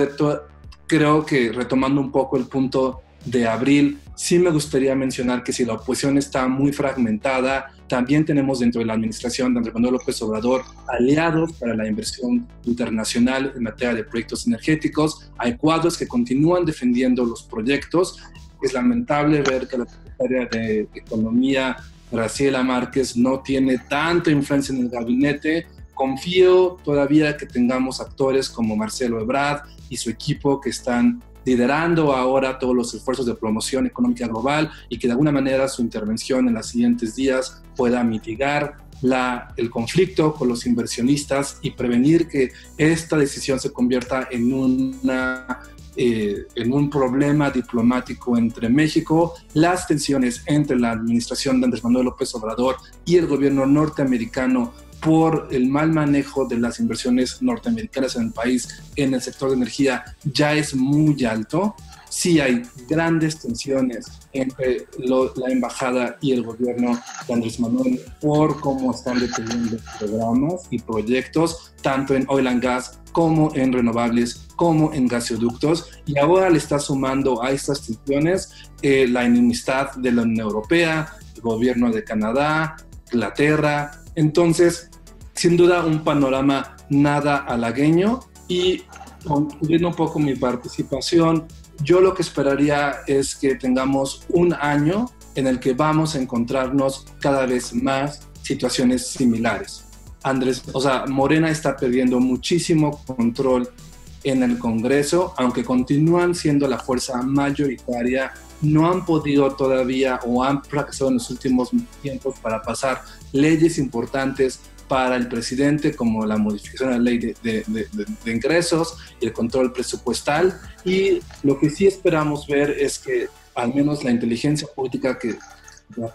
creo que, retomando un poco el punto de Abril, sí me gustaría mencionar que si la oposición está muy fragmentada, también tenemos dentro de la administración de Andrés Manuel López Obrador aliados para la inversión internacional en materia de proyectos energéticos. Hay cuadros que continúan defendiendo los proyectos. Es lamentable ver que la secretaria de Economía, Graciela Márquez, no tiene tanta influencia en el gabinete. Confío todavía que tengamos actores como Marcelo Ebrard y su equipo que están liderando ahora todos los esfuerzos de promoción económica global y que de alguna manera su intervención en los siguientes días pueda mitigar el conflicto con los inversionistas y prevenir que esta decisión se convierta en un problema diplomático entre México. Las tensiones entre la administración de Andrés Manuel López Obrador y el gobierno norteamericano por el mal manejo de las inversiones norteamericanas en el país en el sector de energía ya es muy alto. Sí hay grandes tensiones entre la embajada y el gobierno de Andrés Manuel por cómo están deteniendo programas y proyectos, tanto en oil and gas como en renovables, como en gasoductos, y ahora le está sumando a estas tensiones la enemistad de la Unión Europea, el gobierno de Canadá, Inglaterra. Entonces, sin duda, un panorama nada halagüeño. Y concluyendo un poco mi participación, yo lo que esperaría es que tengamos un año en el que vamos a encontrarnos cada vez más situaciones similares. Morena está perdiendo muchísimo control en el Congreso, aunque continúan siendo la fuerza mayoritaria, no han podido todavía o han fracasado en los últimos tiempos para pasar leyes importantes para el presidente, como la modificación de la ley de ingresos y el control presupuestal. Y lo que sí esperamos ver es que al menos la inteligencia política que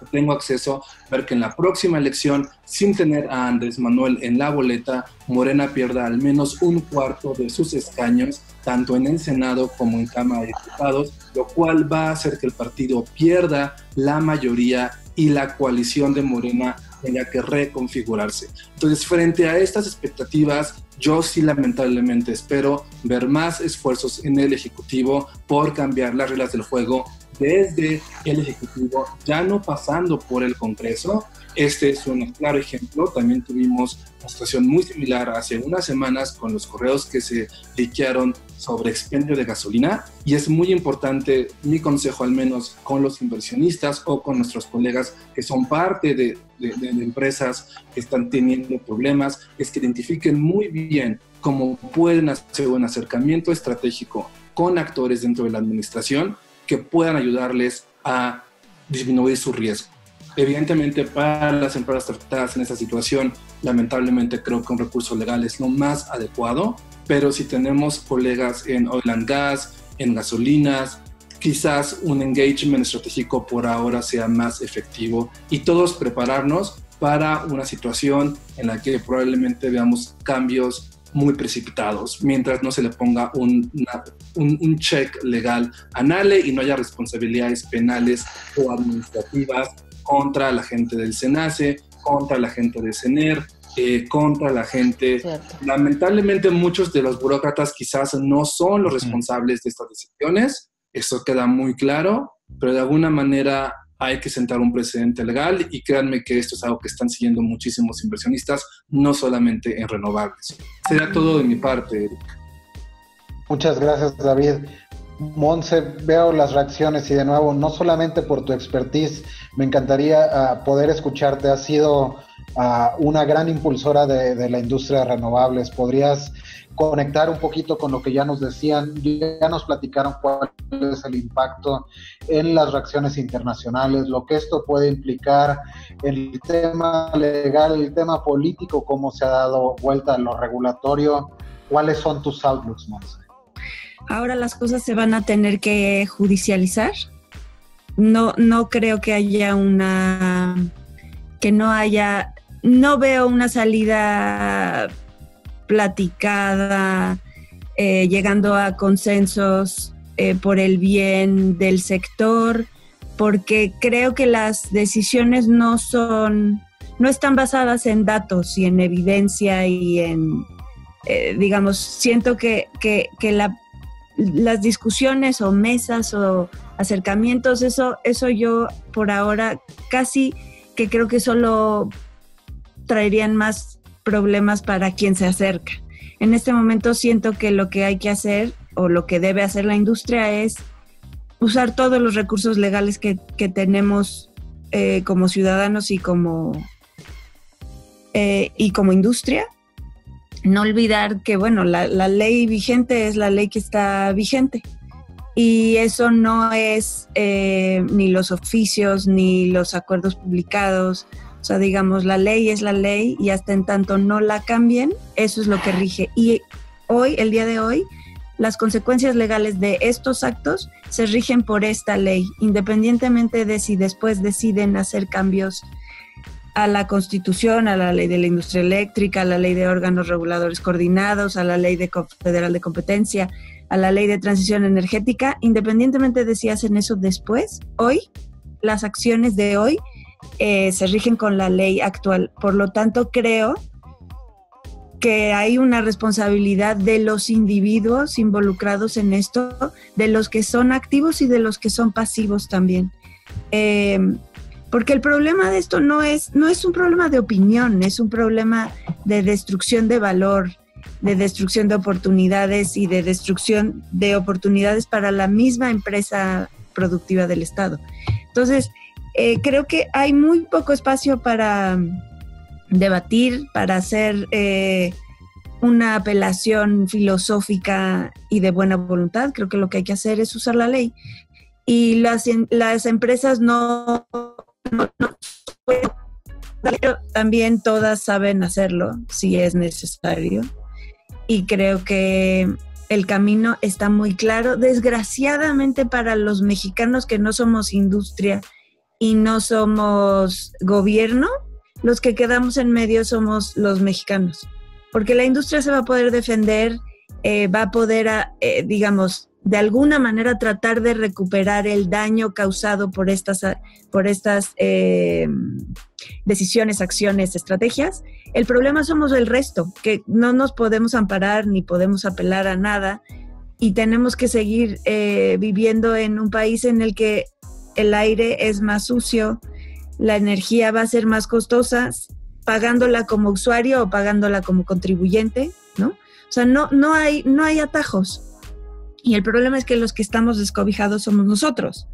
tengo acceso, ver que en la próxima elección, sin tener a Andrés Manuel en la boleta, Morena pierda al menos un cuarto de sus escaños, tanto en el Senado como en Cámara de Diputados, lo cual va a hacer que el partido pierda la mayoría y la coalición de Morena tenga que reconfigurarse. Entonces, frente a estas expectativas, yo sí lamentablemente espero ver más esfuerzos en el Ejecutivo por cambiar las reglas del juego desde el Ejecutivo, ya no pasando por el Congreso. Este es un claro ejemplo. También tuvimos una situación muy similar hace unas semanas con los correos que se liquearon sobre expendio de gasolina, y es muy importante, mi consejo al menos con los inversionistas o con nuestros colegas que son parte de empresas que están teniendo problemas, es que identifiquen muy bien cómo pueden hacer un acercamiento estratégico con actores dentro de la administración que puedan ayudarles a disminuir su riesgo. Evidentemente, para las empresas afectadas en esta situación, lamentablemente creo que un recurso legal es lo más adecuado, pero si tenemos colegas en oil and gas, en gasolinas, quizás un engagement estratégico por ahora sea más efectivo, y todos prepararnos para una situación en la que probablemente veamos cambios muy precipitados, mientras no se le ponga un check legal a NALE y no haya responsabilidades penales o administrativas contra la gente del SENACE, contra la gente de CENER, contra la gente. Cierto. Lamentablemente muchos de los burócratas quizás no son los responsables de estas decisiones, eso queda muy claro, pero de alguna manera hay que sentar un precedente legal, y créanme que esto es algo que están siguiendo muchísimos inversionistas, no solamente en renovables. Será todo de mi parte, Eric. Muchas gracias, David. Montse, veo las reacciones y de nuevo, no solamente por tu expertise, me encantaría poder escucharte. Has sido una gran impulsora de la industria de renovables. ¿Podrías conectar un poquito con lo que ya nos decían? Ya nos platicaron cuál es el impacto en las reacciones internacionales, lo que esto puede implicar en el tema legal, el tema político, cómo se ha dado vuelta a lo regulatorio. ¿Cuáles son tus outlooks, Montse? Ahora las cosas se van a tener que judicializar. No creo que haya no veo una salida platicada, llegando a consensos por el bien del sector, porque creo que las decisiones no están basadas en datos y en evidencia y en, siento que las discusiones o mesas o acercamientos, eso yo por ahora casi que creo que solo traerían más problemas para quien se acerca. En este momento siento que lo que hay que hacer o lo que debe hacer la industria es usar todos los recursos legales que tenemos como ciudadanos y como industria. No olvidar que, la ley vigente es la ley que está vigente. Y eso no es ni los oficios ni los acuerdos publicados. O sea, la ley es la ley, y hasta en tanto no la cambien, eso es lo que rige. Y el día de hoy, las consecuencias legales de estos actos se rigen por esta ley, independientemente de si después deciden hacer cambios a la Constitución, a la ley de la industria eléctrica, a la ley de órganos reguladores coordinados, a la ley federal de competencia, a la ley de transición energética. Independientemente de si hacen eso después, hoy, las acciones de hoy se rigen con la ley actual. Por lo tanto, creo que hay una responsabilidad de los individuos involucrados en esto, de los que son activos y de los que son pasivos también. Porque el problema de esto no es un problema de opinión, es un problema de destrucción de valor, de destrucción de oportunidades y de destrucción de oportunidades para la misma empresa productiva del Estado. Entonces, creo que hay muy poco espacio para debatir, para hacer una apelación filosófica y de buena voluntad. Creo que lo que hay que hacer es usar la ley. Y las empresas no pero también todas saben hacerlo si es necesario. Y creo que el camino está muy claro. Desgraciadamente para los mexicanos que no somos industria y no somos gobierno, los que quedamos en medio somos los mexicanos. Porque la industria se va a poder defender, va a poder, digamos, de alguna manera tratar de recuperar el daño causado por estas decisiones, acciones, estrategias. El problema somos el resto, que no nos podemos amparar ni podemos apelar a nada y tenemos que seguir viviendo en un país en el que el aire es más sucio, la energía va a ser más costosa, pagándola como usuario o pagándola como contribuyente, ¿no? O sea, no hay atajos. Y el problema es que los que estamos descobijados somos nosotros.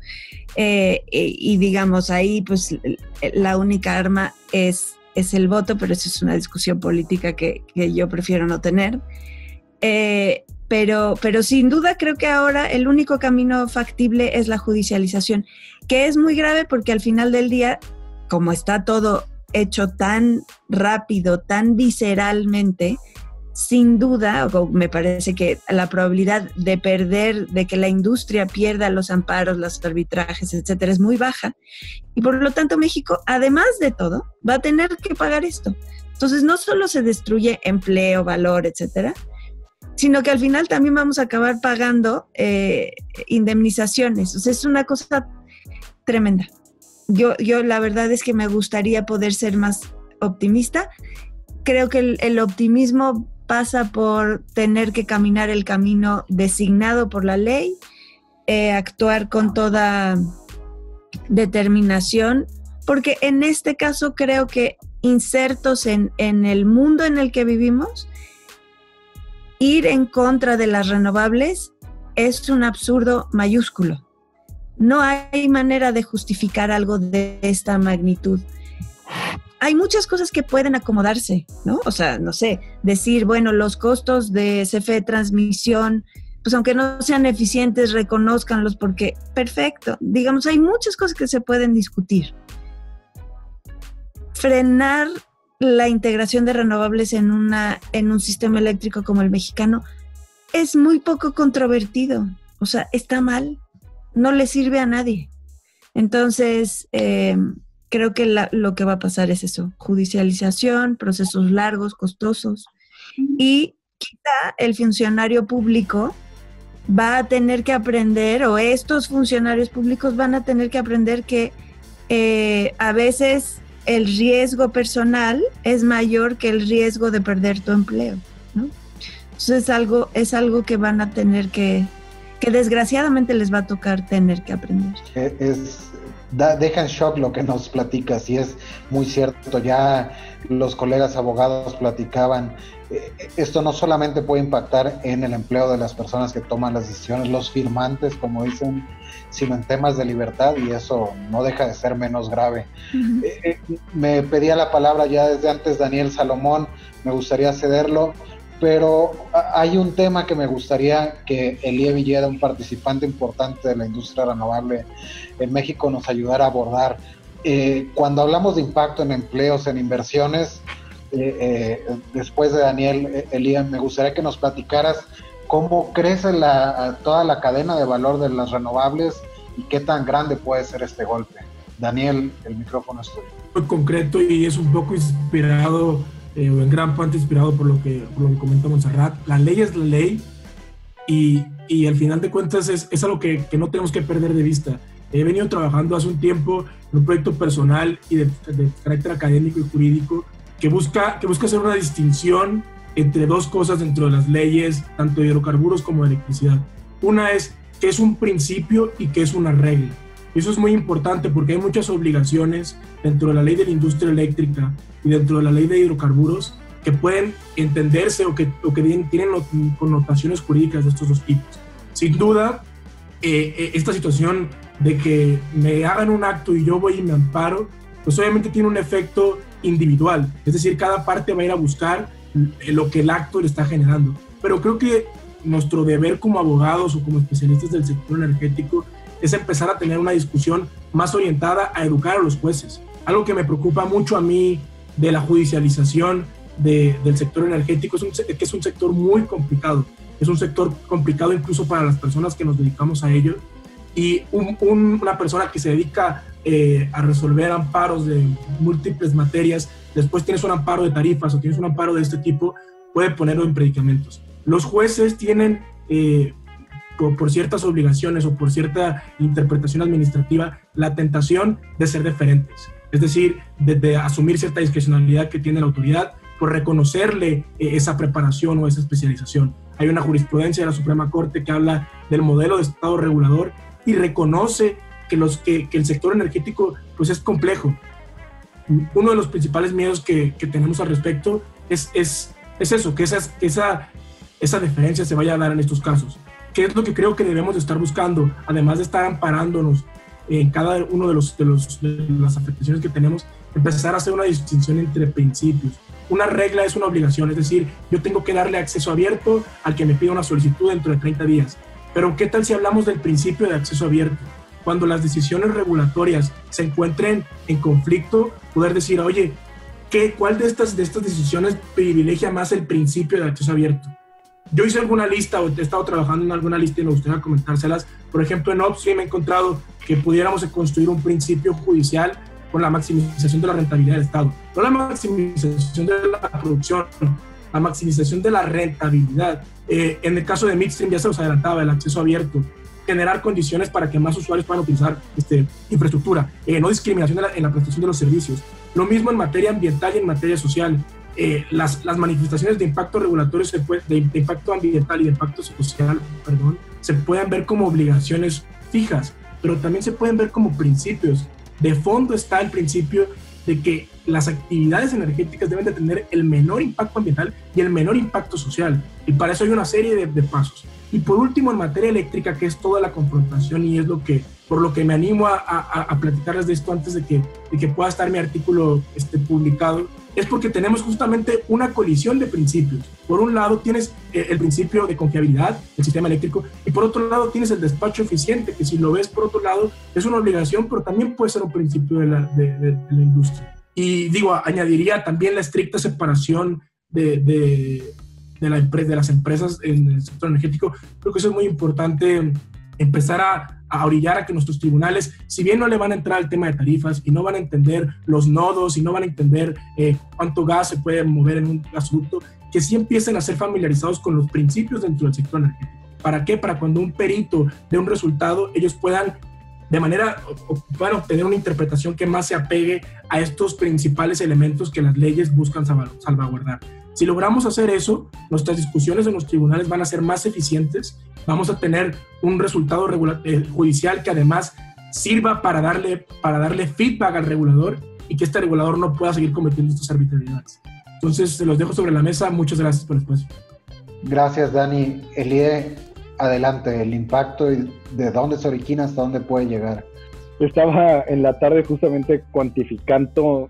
Y digamos, ahí pues la única arma es el voto, pero eso es una discusión política que yo prefiero no tener. Pero sin duda creo que ahora el único camino factible es la judicialización, que es muy grave porque al final del día, como está todo hecho tan rápido, tan visceralmente, sin duda, me parece que la probabilidad de perder, de que la industria pierda los amparos, los arbitrajes, etcétera, es muy baja. Y por lo tanto México, además de todo, va a tener que pagar esto. Entonces no solo se destruye empleo, valor, etcétera, sino que al final también vamos a acabar pagando indemnizaciones. O sea, es una cosa tremenda. Yo la verdad es que me gustaría poder ser más optimista. Creo que el optimismo pasa por tener que caminar el camino designado por la ley, actuar con toda determinación, porque en este caso creo que insertos en el mundo en el que vivimos, ir en contra de las renovables es un absurdo mayúsculo. No hay manera de justificar algo de esta magnitud. Hay muchas cosas que pueden acomodarse, ¿no? O sea, no sé, decir, bueno, los costos de CFE transmisión, pues aunque no sean eficientes, reconózcanlos porque, perfecto. Digamos, hay muchas cosas que se pueden discutir. Frenar la integración de renovables en un sistema eléctrico como el mexicano es muy poco controvertido. O sea, está mal, no le sirve a nadie. Entonces, creo que lo que va a pasar es eso, judicialización, procesos largos, costosos, y quizá el funcionario público va a tener que aprender, o estos funcionarios públicos van a tener que aprender que a veces el riesgo personal es mayor que el riesgo de perder tu empleo, ¿no? Entonces es algo que van a tener que desgraciadamente les va a tocar tener que aprender. Deja en shock lo que nos platicas y es muy cierto. Ya los colegas abogados platicaban, esto no solamente puede impactar en el empleo de las personas que toman las decisiones, los firmantes, como dicen, sino en temas de libertad, y eso no deja de ser menos grave. Uh-huh. Me pedía la palabra ya desde antes Daniel Salomón, me gustaría cederlo, pero hay un tema que me gustaría que Elía Villeda, un participante importante de la industria renovable en México, nos ayudara a abordar. Cuando hablamos de impacto en empleos, en inversiones, después de Daniel, Elía, me gustaría que nos platicaras cómo crece toda la cadena de valor de las renovables y qué tan grande puede ser este golpe. Daniel, el micrófono es tuyo. Muy concreto y es un poco inspirado, en gran parte inspirado por lo que comentó Montserrat. La ley es la ley y al final de cuentas es algo que no tenemos que perder de vista. He venido trabajando hace un tiempo en un proyecto personal y de carácter académico y jurídico que busca hacer una distinción entre dos cosas dentro de las leyes, tanto de hidrocarburos como de electricidad. Una es qué es un principio y qué es una regla. Y eso es muy importante porque hay muchas obligaciones dentro de la ley de la industria eléctrica y dentro de la ley de hidrocarburos que pueden entenderse o que tienen connotaciones jurídicas de estos dos tipos. Sin duda, esta situación de que me hagan un acto y yo voy y me amparo, pues obviamente tiene un efecto individual. Es decir, cada parte va a ir a buscar lo que el acto le está generando. Pero creo que nuestro deber como abogados o como especialistas del sector energético es empezar a tener una discusión más orientada a educar a los jueces. Algo que me preocupa mucho a mí de la judicialización del sector energético es que es un sector muy complicado. Es un sector complicado incluso para las personas que nos dedicamos a ello. Y una persona que se dedica a resolver amparos de múltiples materias, después tienes un amparo de tarifas o tienes un amparo de este tipo, puede ponerlo en predicamentos. Los jueces tienen, por ciertas obligaciones o por cierta interpretación administrativa, la tentación de ser deferentes. Es decir, de asumir cierta discrecionalidad que tiene la autoridad por reconocerle esa preparación o esa especialización. Hay una jurisprudencia de la Suprema Corte que habla del modelo de Estado regulador y reconoce que el sector energético pues, es complejo. Uno de los principales miedos que tenemos al respecto es eso, que esa deferencia se vaya a dar en estos casos. ¿Qué es lo que creo que debemos de estar buscando? Además de estar amparándonos en cada uno de las afectaciones que tenemos, empezar a hacer una distinción entre principios. Una regla es una obligación, es decir, yo tengo que darle acceso abierto al que me pida una solicitud dentro de 30 días. Pero ¿qué tal si hablamos del principio de acceso abierto? Cuando las decisiones regulatorias se encuentren en conflicto, poder decir, oye, ¿cuál de estas decisiones privilegia más el principio de acceso abierto? Yo hice alguna lista o he estado trabajando en alguna lista y me gustaría comentárselas. Por ejemplo, en Upstream he encontrado que pudiéramos construir un principio judicial con la maximización de la rentabilidad del Estado. No la maximización de la producción, la maximización de la rentabilidad. En el caso de Midstream ya se los adelantaba, el acceso abierto, generar condiciones para que más usuarios puedan utilizar infraestructura, no discriminación en la prestación de los servicios. Lo mismo en materia ambiental y en materia social. Las manifestaciones de impacto regulatorio, de impacto ambiental y de impacto social, se pueden ver como obligaciones fijas, pero también se pueden ver como principios. De fondo está el principio de que las actividades energéticas deben de tener el menor impacto ambiental y el menor impacto social, y para eso hay una serie de pasos. Y por último, en materia eléctrica, que es toda la confrontación y es por lo que me animo a platicarles de esto antes de que pueda estar mi artículo publicado, es porque tenemos justamente una colisión de principios. Por un lado tienes el principio de confiabilidad del sistema eléctrico y por otro lado tienes el despacho eficiente, que si lo ves por otro lado es una obligación, pero también puede ser un principio de la industria. Y añadiría también la estricta separación de las empresas en el sector energético. Creo que eso es muy importante, empezar a orillar a que nuestros tribunales, si bien no le van a entrar al tema de tarifas y no van a entender los nodos y no van a entender cuánto gas se puede mover en un gasoducto, que sí empiecen a ser familiarizados con los principios dentro del sector energético. ¿Para qué? Para cuando un perito dé un resultado, ellos puedan puedan obtener una interpretación que más se apegue a estos principales elementos que las leyes buscan salvaguardar. Si logramos hacer eso, nuestras discusiones en los tribunales van a ser más eficientes, vamos a tener un resultado judicial que además sirva para darle feedback al regulador y que este regulador no pueda seguir cometiendo estas arbitrariedades. Entonces, se los dejo sobre la mesa. Muchas gracias por el espacio. Gracias, Dani. Elie, adelante, el impacto y de dónde se origina hasta dónde puede llegar. Estaba en la tarde justamente cuantificando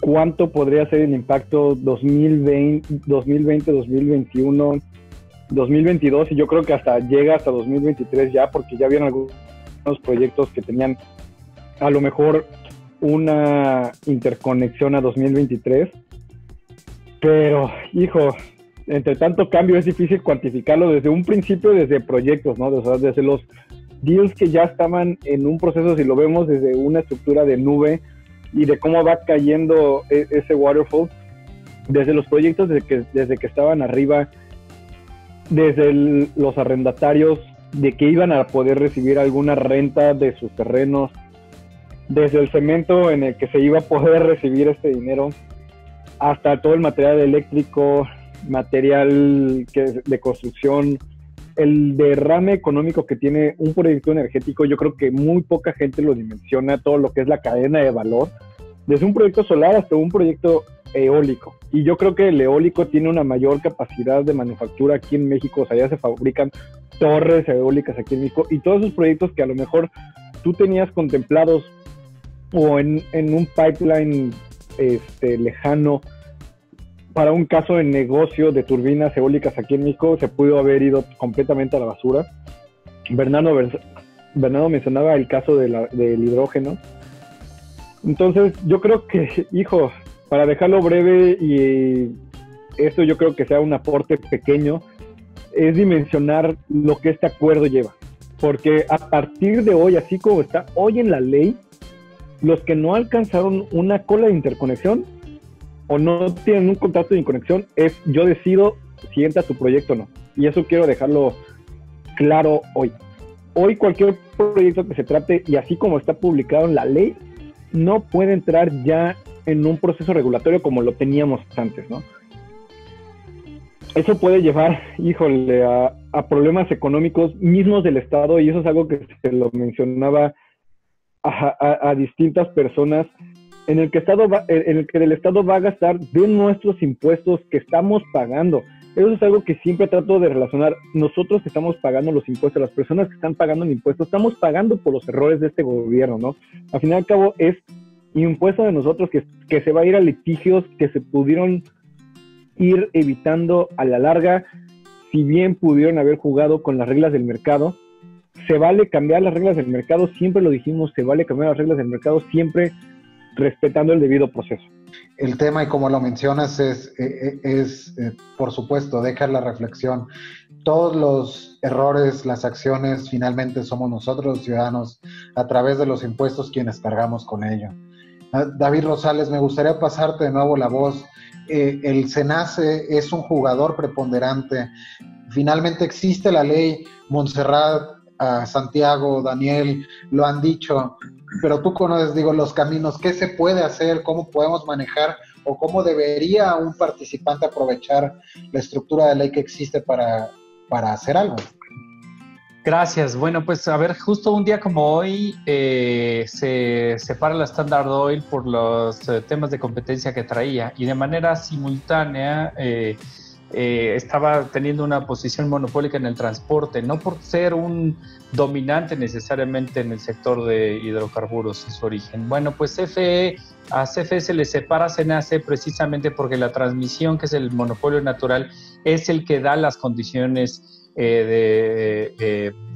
cuánto podría ser el impacto 2020, 2021, 2022, y yo creo que llega hasta 2023 ya, porque ya habían algunos proyectos que tenían a lo mejor una interconexión a 2023, pero entre tanto cambio es difícil cuantificarlo desde un principio, desde proyectos, ¿no? Desde los deals que ya estaban en un proceso, si lo vemos desde una estructura de nube y de cómo va cayendo ese waterfall, desde los proyectos desde que estaban arriba, desde los arrendatarios de que iban a poder recibir alguna renta de sus terrenos, desde el cemento en el que se iba a poder recibir este dinero, hasta todo el material eléctrico, material de construcción, el derrame económico que tiene un proyecto energético. Yo creo que muy poca gente lo dimensiona, todo lo que es la cadena de valor, desde un proyecto solar hasta un proyecto eólico. Y yo creo que el eólico tiene una mayor capacidad de manufactura aquí en México. O sea, ya se fabrican torres eólicas aquí en México, y todos esos proyectos que a lo mejor tú tenías contemplados o en un pipeline lejano, para un caso de negocio de turbinas eólicas aquí en México se pudo haber ido completamente a la basura. Bernardo mencionaba el caso del hidrógeno. Entonces yo creo que, hijo, para dejarlo breve, y esto yo creo que sea un aporte pequeño, es dimensionar lo que este acuerdo lleva. Porque a partir de hoy, así como está hoy en la ley, los que no alcanzaron una cola de interconexión o no tienen un contrato de interconexión, es yo decido si entra tu proyecto o no. Y eso quiero dejarlo claro hoy. Hoy cualquier proyecto que se trate, y así como está publicado en la ley, no puede entrar ya en un proceso regulatorio como lo teníamos antes, ¿no? Eso puede llevar, híjole, a problemas económicos mismos del Estado, y eso es algo que se lo mencionaba a distintas personas, en el que el Estado va a gastar de nuestros impuestos que estamos pagando. Eso es algo que siempre trato de relacionar. Nosotros que estamos pagando los impuestos, las personas que están pagando el impuesto, estamos pagando por los errores de este gobierno, ¿no? Al fin y al cabo es impuesto de nosotros que se va a ir a litigios que se pudieron ir evitando a la larga, si bien pudieron haber jugado con las reglas del mercado. Se vale cambiar las reglas del mercado, siempre lo dijimos, se vale cambiar las reglas del mercado, siempre respetando el debido proceso. El tema, y como lo mencionas, es por supuesto, deja la reflexión. Todos los errores, las acciones, finalmente somos nosotros los ciudadanos, a través de los impuestos, quienes cargamos con ello. David Rosales, me gustaría pasarte de nuevo la voz. El SENACE es un jugador preponderante. Finalmente existe la ley. Montserrat, Santiago, Daniel, lo han dicho, pero tú conoces, los caminos. ¿Qué se puede hacer? ¿Cómo podemos manejar? ¿O cómo debería un participante aprovechar la estructura de ley que existe para hacer algo? Gracias. Bueno, pues a ver, justo un día como hoy se separa la Standard Oil por los temas de competencia que traía, y de manera simultánea estaba teniendo una posición monopólica en el transporte, no por ser un dominante necesariamente en el sector de hidrocarburos en su origen. Bueno, pues a CFE se le separa SENACE precisamente porque la transmisión, que es el monopolio natural, es el que da las condiciones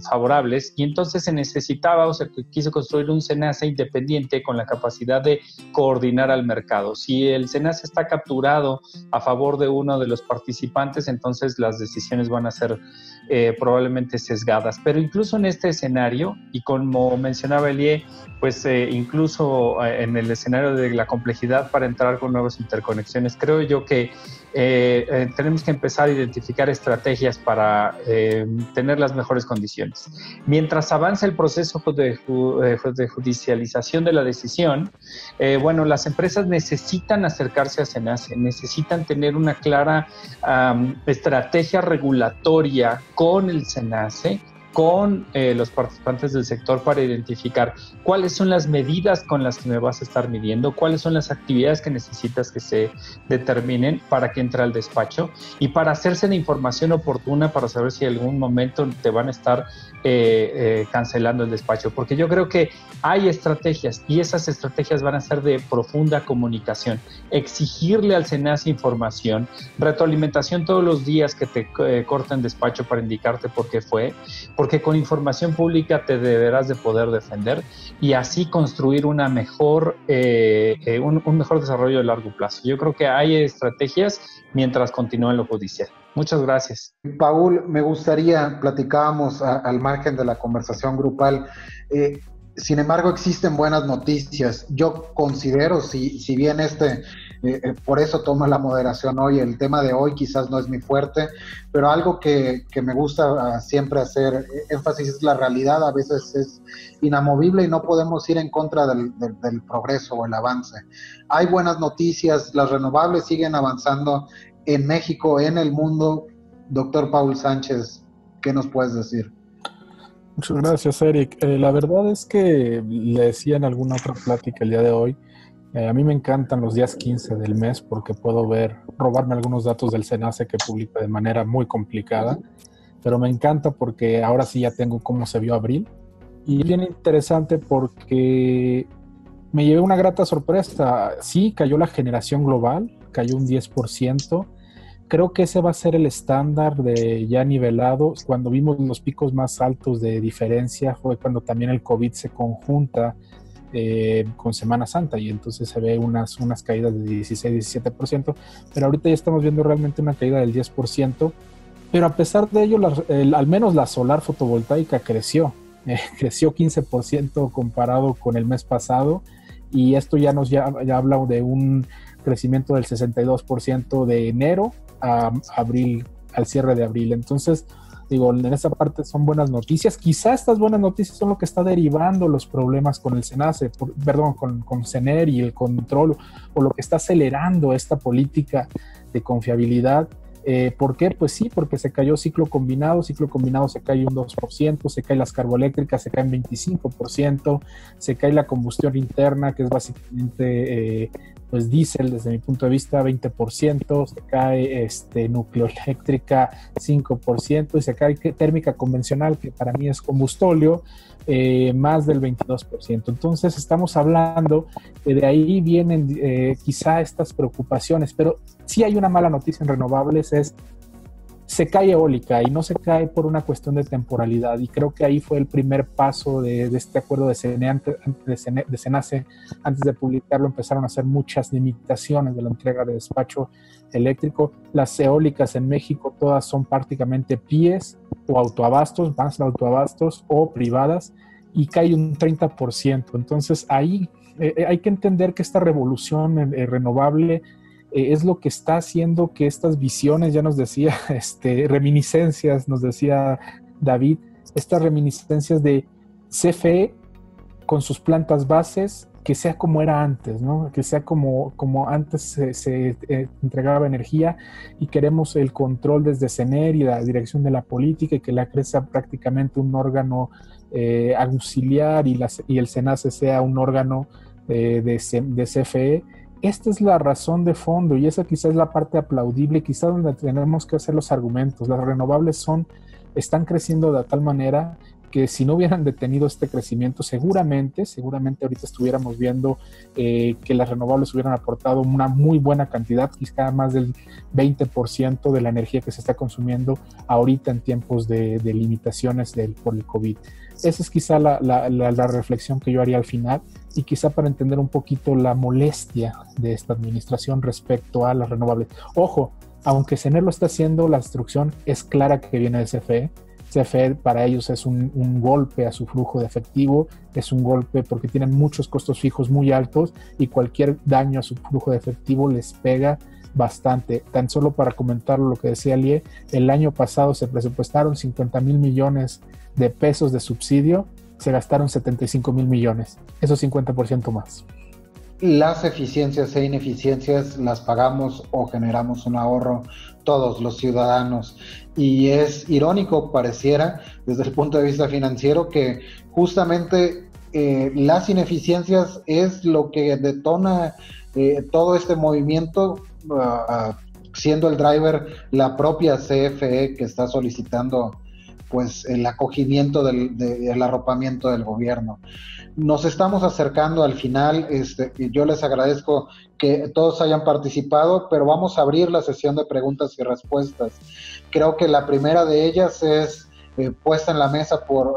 favorables, y entonces se necesitaba, o se quiso construir un SENACE independiente con la capacidad de coordinar al mercado. Si el SENACE está capturado a favor de uno de los participantes, entonces las decisiones van a ser probablemente sesgadas. Pero incluso en este escenario, y como mencionaba Elie, pues incluso en el escenario de la complejidad para entrar con nuevas interconexiones, creo yo que tenemos que empezar a identificar estrategias para tener las mejores condiciones. Mientras avanza el proceso de judicialización de la decisión, bueno, las empresas necesitan acercarse a SENACE, necesitan tener una clara estrategia regulatoria con el SENACE, con los participantes del sector, para identificar cuáles son las medidas con las que me vas a estar midiendo, cuáles son las actividades que necesitas que se determinen para que entre al despacho, y para hacerse la información oportuna para saber si en algún momento te van a estar cancelando el despacho. Porque yo creo que hay estrategias, y esas estrategias van a ser de profunda comunicación. Exigirle al SENACE información, retroalimentación todos los días que te corten despacho para indicarte por qué fue, porque con información pública te deberás de poder defender, y así construir una mejor, un mejor desarrollo a largo plazo. Yo creo que hay estrategias mientras continúa en lo judicial. Muchas gracias. Paul, me gustaría, platicábamos al margen de la conversación grupal, sin embargo existen buenas noticias. Yo considero, si bien por eso tomo la moderación hoy, el tema de hoy quizás no es mi fuerte, pero algo que me gusta siempre hacer énfasis es la realidad. A veces es inamovible y no podemos ir en contra del progreso o el avance. Hay buenas noticias, las renovables siguen avanzando en México, en el mundo. Doctor Paul Sánchez, ¿qué nos puedes decir? Muchas gracias, Eric. La verdad es que le decía en alguna otra plática el día de hoy, a mí me encantan los días 15 del mes porque puedo robarme algunos datos del SENACE que publica de manera muy complicada, pero me encanta porque ahora sí ya tengo cómo se vio abril, y bien interesante porque me llevé una grata sorpresa. Sí, cayó la generación global, cayó un 10%. Creo que ese va a ser el estándar de ya nivelado. Cuando vimos los picos más altos de diferencia fue cuando también el COVID se conjunta con Semana Santa y entonces se ve unas caídas de 16-17%, pero ahorita ya estamos viendo realmente una caída del 10%, pero a pesar de ello, al menos la solar fotovoltaica creció 15% comparado con el mes pasado, y esto ya habla de un crecimiento del 62% de enero a abril, al cierre de abril. Entonces, digo, en esa parte son buenas noticias. Quizá estas buenas noticias son lo que está derivando los problemas con el SENACE, con CENER y el control, o lo que está acelerando esta política de confiabilidad. ¿Por qué? Pues sí, porque se cayó ciclo combinado se cae un 2%, se caen las carboeléctricas, se caen 25%, se cae la combustión interna, que es básicamente pues diésel desde mi punto de vista, 20%, se cae nucleoeléctrica 5% y se cae térmica convencional, que para mí es combustóleo, más del 22%. Entonces estamos hablando de ahí vienen quizá estas preocupaciones, pero sí hay una mala noticia en renovables, se cae eólica y no se cae por una cuestión de temporalidad, y creo que ahí fue el primer paso de este acuerdo de SENACE. Antes de publicarlo empezaron a hacer muchas limitaciones de la entrega de despacho eléctrico. Las eólicas en México todas son prácticamente PIEs o autoabastos, más autoabastos o privadas, y cae un 30%. Entonces ahí hay que entender que esta revolución renovable es lo que está haciendo que estas visiones, ya nos decía, reminiscencias, nos decía David, estas reminiscencias de CFE con sus plantas bases, que sea como era antes, ¿no? Que sea como antes se entregaba energía, y queremos el control desde CENER y la dirección de la política, y que la CRE sea prácticamente un órgano auxiliar y el SENACE sea un órgano de CFE. Esta es la razón de fondo, y esa quizás es la parte aplaudible, quizás donde tenemos que hacer los argumentos. Las renovables están creciendo de tal manera que si no hubieran detenido este crecimiento, seguramente ahorita estuviéramos viendo que las renovables hubieran aportado una muy buena cantidad, quizá más del 20% de la energía que se está consumiendo ahorita en tiempos de limitaciones por el COVID. Esa es quizá la reflexión que yo haría al final, y quizá para entender un poquito la molestia de esta administración respecto a las renovables. Ojo, aunque CENER lo está haciendo, la instrucción es clara que viene de CFE. CFE para ellos es un golpe a su flujo de efectivo, es un golpe porque tienen muchos costos fijos muy altos, y cualquier daño a su flujo de efectivo les pega bastante. Tan solo para comentar lo que decía Lie, el año pasado se presupuestaron 50,000 millones de pesos de subsidio, se gastaron 75,000 millones, eso es 50% más. Las eficiencias e ineficiencias las pagamos o generamos un ahorro todos los ciudadanos, y es irónico, pareciera, desde el punto de vista financiero, que justamente las ineficiencias es lo que detona todo este movimiento, siendo el driver la propia CFE, que está solicitando pues el acogimiento del arropamiento del gobierno. Nos estamos acercando al final, yo les agradezco que todos hayan participado, pero vamos a abrir la sesión de preguntas y respuestas. Creo que la primera de ellas es puesta en la mesa por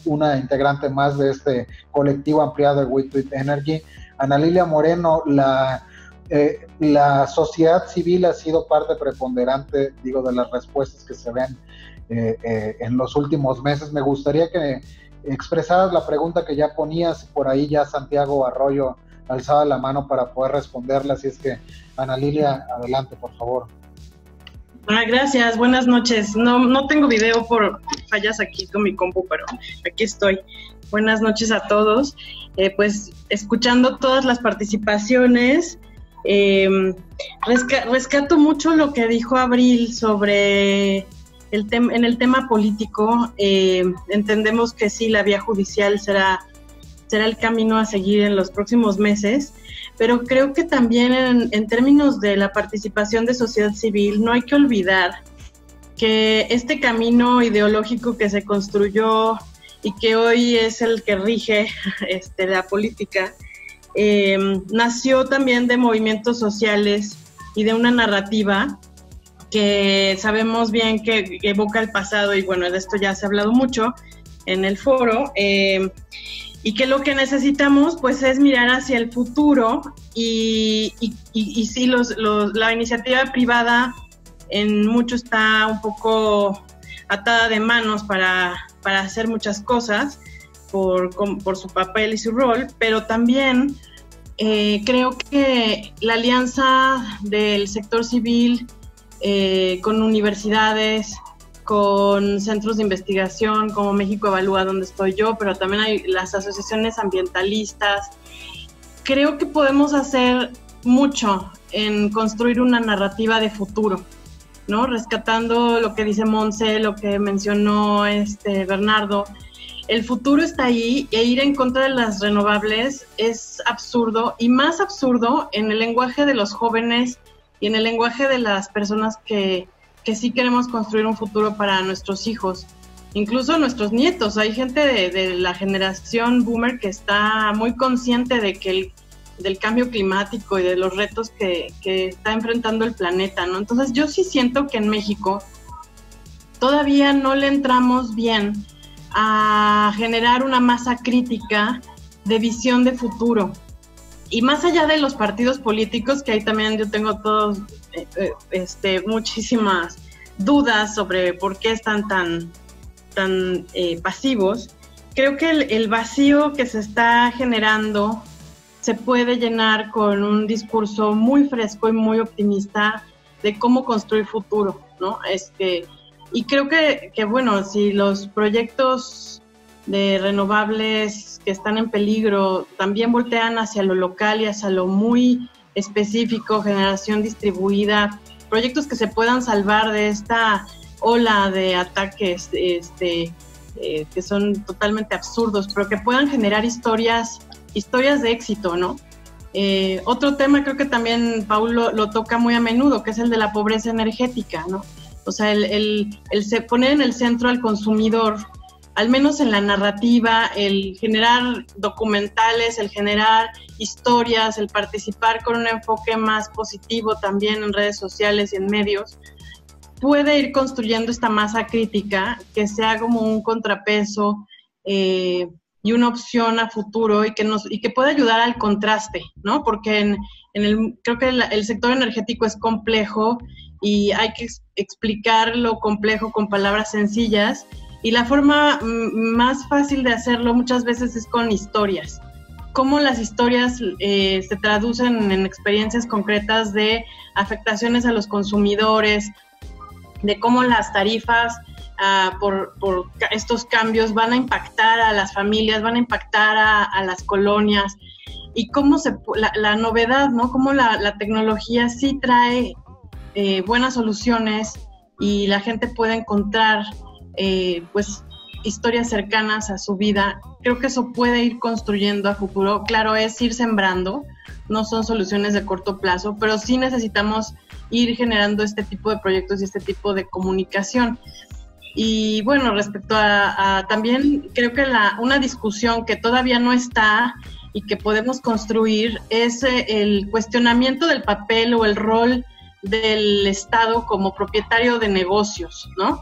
una integrante más de este colectivo ampliado de We Tweet Energy, Ana Lilia Moreno. La sociedad civil ha sido parte preponderante, de las respuestas que se ven en los últimos meses. Me gustaría que expresaras la pregunta que ya ponías, por ahí ya Santiago Arroyo alzaba la mano para poder responderla, así es que Ana Lilia, adelante, por favor. Gracias, buenas noches. No tengo video por fallas aquí con mi compu, pero aquí estoy. Buenas noches a todos. Pues escuchando todas las participaciones, rescato mucho lo que dijo Abril sobre en el tema político. Entendemos que sí, la vía judicial será el camino a seguir en los próximos meses, pero creo que también en términos de la participación de sociedad civil no hay que olvidar que este camino ideológico que se construyó y que hoy es el que rige la política, nació también de movimientos sociales y de una narrativa que sabemos bien que evoca el pasado, y bueno, de esto ya se ha hablado mucho en el foro, y que lo que necesitamos pues es mirar hacia el futuro, y sí, la iniciativa privada en mucho está un poco atada de manos para hacer muchas cosas por su papel y su rol, pero también creo que la alianza del sector civil con universidades, con centros de investigación como México Evalúa, donde estoy yo, pero también hay las asociaciones ambientalistas. Creo que podemos hacer mucho en construir una narrativa de futuro, ¿no? Rescatando lo que dice Monse, lo que mencionó Bernardo. El futuro está ahí, e ir en contra de las renovables es absurdo, y más absurdo en el lenguaje de los jóvenes y en el lenguaje de las personas que sí queremos construir un futuro para nuestros hijos, incluso nuestros nietos. Hay gente de la generación boomer que está muy consciente del cambio climático y de los retos que está enfrentando el planeta, ¿no? Entonces yo sí siento que en México todavía no le entramos bien a generar una masa crítica de visión de futuro. Y más allá de los partidos políticos, que ahí también yo tengo todos muchísimas dudas sobre por qué están tan pasivos, creo que el vacío que se está generando se puede llenar con un discurso muy fresco y muy optimista de cómo construir futuro, ¿no? Y creo que bueno, si los proyectos de renovables que están en peligro también voltean hacia lo local y hacia lo muy específico, generación distribuida, proyectos que se puedan salvar de esta ola de ataques que son totalmente absurdos, pero que puedan generar historias de éxito, ¿no? Otro tema creo que también Paul lo toca muy a menudo, que es el de la pobreza energética, ¿no? O sea, el poner en el centro al consumidor, al menos en la narrativa, el generar documentales, el generar historias, el participar con un enfoque más positivo también en redes sociales y en medios, puede ir construyendo esta masa crítica que sea como un contrapeso y una opción a futuro, y que pueda ayudar al contraste, ¿no? Porque creo que el sector energético es complejo y hay que explicar lo complejo con palabras sencillas, y la forma más fácil de hacerlo muchas veces es con historias. Cómo las historias se traducen en experiencias concretas de afectaciones a los consumidores, de cómo las tarifas por estos cambios van a impactar a las familias, van a impactar a las colonias, y cómo la novedad, ¿no? Cómo la tecnología sí trae buenas soluciones, y la gente puede encontrar pues historias cercanas a su vida. Creo que eso puede ir construyendo a futuro. Claro, es ir sembrando, no son soluciones de corto plazo, pero sí necesitamos ir generando este tipo de proyectos y este tipo de comunicación. Y bueno, respecto a también creo que una discusión que todavía no está y que podemos construir es el cuestionamiento del papel o el rol del Estado como propietario de negocios, ¿no?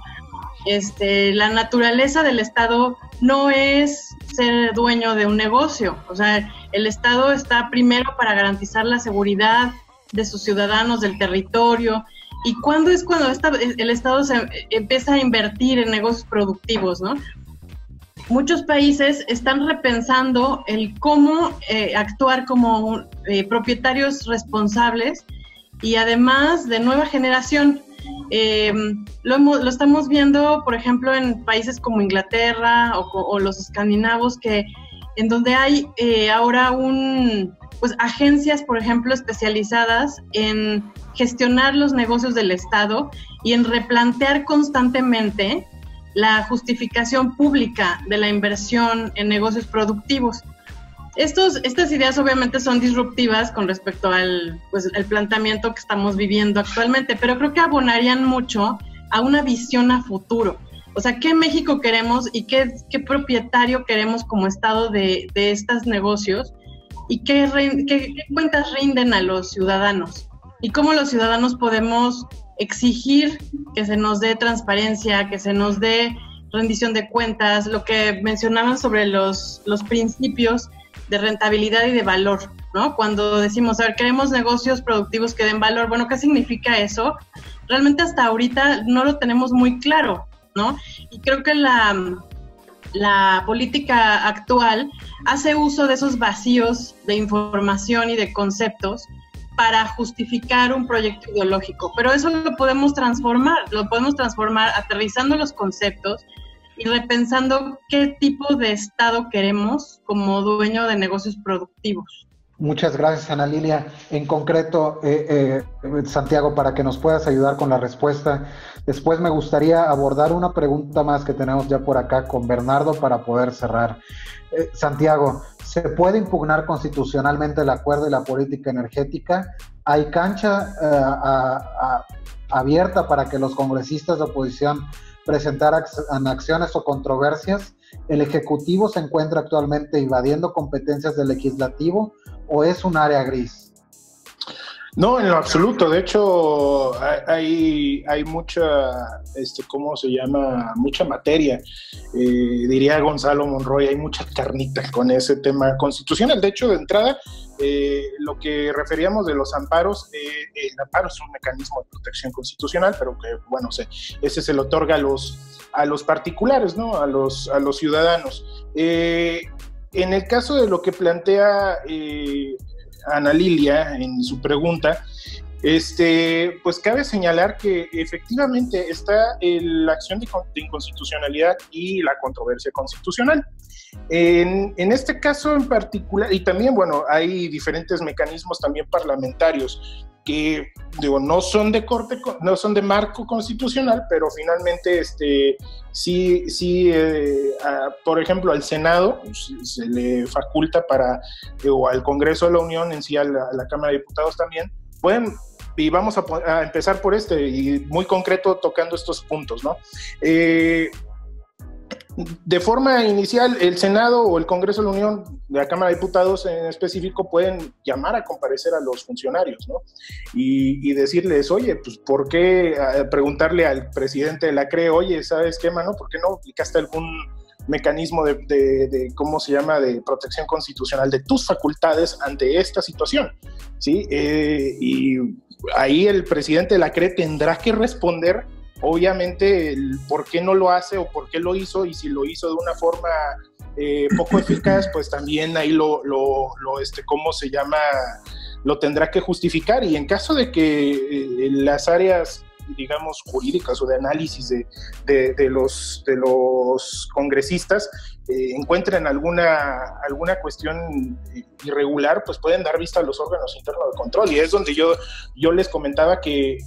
La naturaleza del Estado no es ser dueño de un negocio. O sea, el Estado está primero para garantizar la seguridad de sus ciudadanos, del territorio. ¿Y cuándo es cuando el Estado se empieza a invertir en negocios productivos, ¿no? Muchos países están repensando el cómo actuar como propietarios responsables y además de nueva generación. Lo estamos viendo, por ejemplo, en países como Inglaterra o los escandinavos, en donde hay ahora pues agencias, por ejemplo, especializadas en gestionar los negocios del Estado y en replantear constantemente la justificación pública de la inversión en negocios productivos. Estas ideas obviamente son disruptivas con respecto al planteamiento que estamos viviendo actualmente, pero creo que abonarían mucho a una visión a futuro. O sea, ¿qué México queremos y qué propietario queremos como Estado de estos negocios? y qué cuentas rinden a los ciudadanos y cómo los ciudadanos podemos exigir que se nos dé transparencia, que se nos dé rendición de cuentas, lo que mencionaban sobre los principios de rentabilidad y de valor, ¿no? Cuando decimos, a ver, queremos negocios productivos que den valor, bueno, ¿qué significa eso? Realmente hasta ahorita no lo tenemos muy claro, ¿no? Y creo que la política actual hace uso de esos vacíos de información y de conceptos para justificar un proyecto ideológico, pero eso lo podemos transformar aterrizando los conceptos y repensando qué tipo de Estado queremos como dueño de negocios productivos. Muchas gracias, Ana Lilia. En concreto, Santiago, para que nos puedas ayudar con la respuesta, después me gustaría abordar una pregunta más que tenemos ya por acá con Bernardo para poder cerrar. Santiago, ¿se puede impugnar constitucionalmente el acuerdo y la política energética? ¿Hay cancha abierta para que los congresistas de oposición presentaran acciones o controversias? ¿El Ejecutivo se encuentra actualmente invadiendo competencias del Legislativo o es un área gris? No, en lo absoluto. De hecho, hay mucha, ¿cómo se llama? Mucha materia. Diría Gonzalo Monroy, hay mucha carnita con ese tema constitucional. De hecho, de entrada, lo que referíamos de los amparos, el amparo es un mecanismo de protección constitucional, pero que, bueno, ese se le otorga a los particulares, ¿no? A los ciudadanos. En el caso de lo que plantea Ana Lilia en su pregunta, pues cabe señalar que efectivamente está la acción de inconstitucionalidad y la controversia constitucional. En este caso en particular, y también, bueno, hay diferentes mecanismos también parlamentarios que, digo, no son de marco constitucional, pero finalmente sí, por ejemplo, al Senado se le faculta o al Congreso de la Unión en sí, a la Cámara de Diputados también, pueden, y vamos a empezar por y muy concreto tocando estos puntos, ¿no? De forma inicial, el Senado o el Congreso de la Unión, la Cámara de Diputados en específico, pueden llamar a comparecer a los funcionarios, ¿no? Y decirles, oye, pues, ¿por qué? Preguntarle al presidente de la CRE, oye, ¿sabes qué, mano? ¿Por qué no aplicaste algún mecanismo de ¿cómo se llama?, de protección constitucional de tus facultades ante esta situación, ¿sí? Y ahí el presidente de la CRE tendrá que responder, obviamente, el por qué no lo hace o por qué lo hizo, y si lo hizo de una forma poco eficaz, pues también ahí ¿cómo se llama?, lo tendrá que justificar. Y en caso de que las áreas, digamos, jurídicas o de análisis de los congresistas encuentren alguna cuestión irregular, pues pueden dar vista a los órganos internos de control, y es donde yo les comentaba que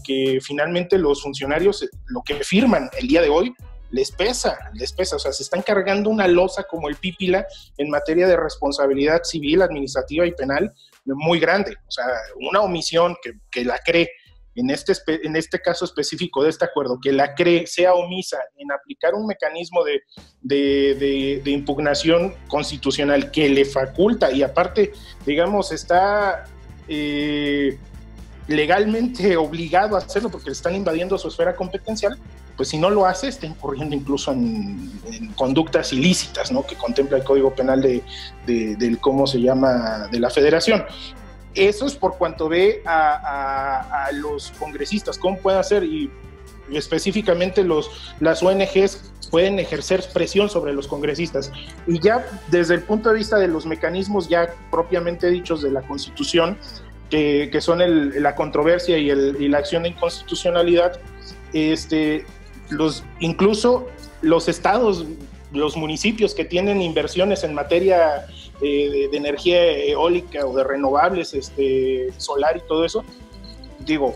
finalmente los funcionarios, lo que firman el día de hoy, les pesa, o sea, se están cargando una losa como el pípila en materia de responsabilidad civil, administrativa y penal muy grande. O sea, una omisión que la CRE, en este caso específico de este acuerdo, que la CRE sea omisa en aplicar un mecanismo de impugnación constitucional que le faculta, y aparte, digamos, está legalmente obligado a hacerlo porque le están invadiendo su esfera competencial, pues si no lo hace, está incurriendo incluso en conductas ilícitas, ¿no?, que contempla el Código Penal del ¿cómo se llama?, de la Federación. Eso es por cuanto ve a los congresistas, cómo pueden hacer, y específicamente las ONGs pueden ejercer presión sobre los congresistas. Y ya desde el punto de vista de los mecanismos ya propiamente dichos de la Constitución, que son la controversia y la acción de inconstitucionalidad, incluso los estados, los municipios que tienen inversiones en materia de energía eólica o de renovables, solar y todo eso, digo,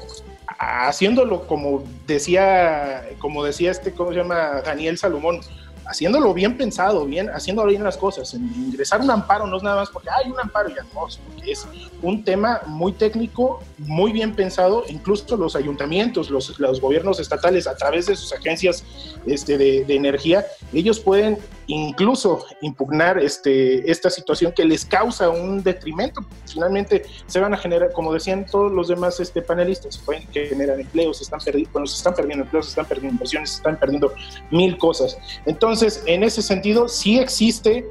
haciéndolo como decía ¿cómo se llama?, Daniel Salomón, haciéndolo bien pensado, haciéndolo bien las cosas. Ingresar un amparo no es nada más porque hay un amparo, ya no, porque es un tema muy técnico, muy bien pensado. Incluso los ayuntamientos, los gobiernos estatales, a través de sus agencias de energía, ellos pueden incluso impugnar esta situación que les causa un detrimento. Finalmente se van a generar, como decían todos los demás panelistas, se pueden generar empleos, se están perdiendo empleos, se están perdiendo inversiones, se están perdiendo mil cosas. Entonces, en ese sentido, sí existe,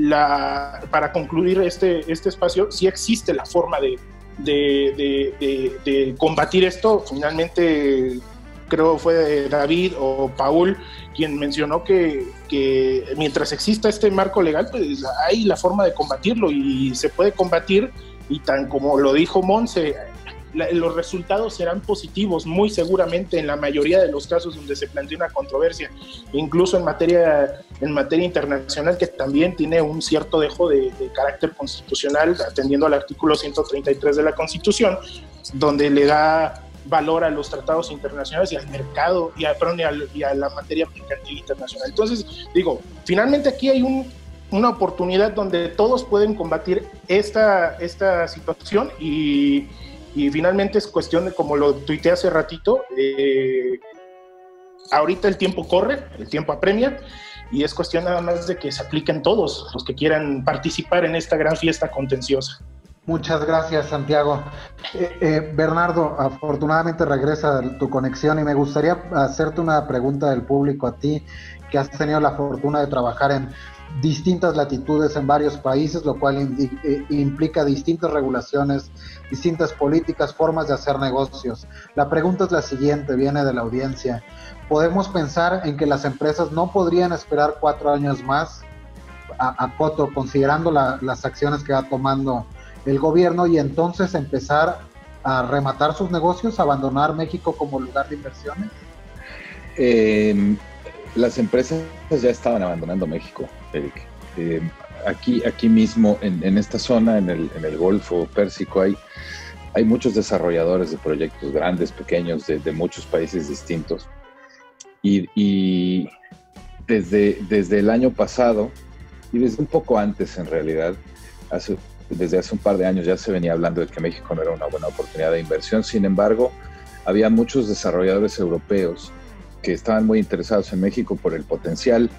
para concluir este espacio, sí existe la forma de combatir esto. Finalmente, creo fue David o Paul quien mencionó que mientras exista este marco legal, pues hay la forma de combatirlo y se puede combatir, y tan como lo dijo Monse, los resultados serán positivos muy seguramente en la mayoría de los casos donde se plantea una controversia, incluso en materia internacional, que también tiene un cierto dejo de carácter constitucional, atendiendo al artículo 133 de la Constitución, donde le da valor a los tratados internacionales y al mercado y a la materia mercantil internacional. Entonces, digo, finalmente aquí hay una oportunidad donde todos pueden combatir esta situación y finalmente es cuestión de, como lo tuiteé hace ratito, ahorita el tiempo corre, el tiempo apremia, y es cuestión nada más de que se apliquen todos los que quieran participar en esta gran fiesta contenciosa. Muchas gracias, Santiago. Bernardo, afortunadamente regresa tu conexión y me gustaría hacerte una pregunta del público a ti, que has tenido la fortuna de trabajar en distintas latitudes en varios países, lo cual implica distintas regulaciones, distintas políticas, formas de hacer negocios. La pregunta es la siguiente, viene de la audiencia. ¿Podemos pensar en que las empresas no podrían esperar 4 años más a Coto, considerando las acciones que va tomando el gobierno, y entonces empezar a rematar sus negocios, abandonar México como lugar de inversiones? Las empresas ya estaban abandonando México, Eric. Aquí mismo, en esta zona, en el Golfo Pérsico, hay muchos desarrolladores de proyectos grandes, pequeños, de muchos países distintos. Y desde el año pasado, y desde un poco antes en realidad, desde hace un par de años ya se venía hablando de que México no era una buena oportunidad de inversión. Sin embargo, había muchos desarrolladores europeos que estaban muy interesados en México por el potencial,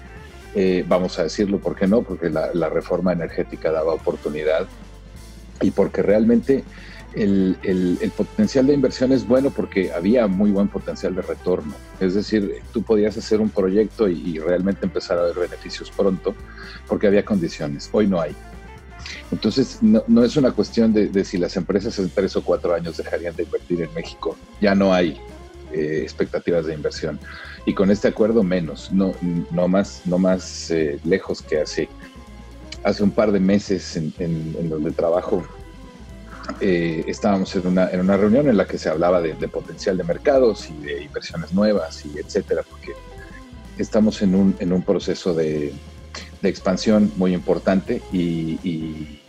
vamos a decirlo, ¿por qué no? Porque la reforma energética daba oportunidad, y porque realmente el potencial de inversión es bueno, porque había muy buen potencial de retorno. Es decir, tú podías hacer un proyecto y realmente empezar a ver beneficios pronto, porque había condiciones. Hoy no hay. Entonces, no es una cuestión de si las empresas en 3 o 4 años dejarían de invertir en México. Ya no hay expectativas de inversión. Y con este acuerdo menos, no más lejos que hace un par de meses en donde trabajo. Estábamos en una reunión en la que se hablaba de potencial de mercados y de inversiones nuevas y etcétera, porque estamos en un proceso de expansión muy importante, y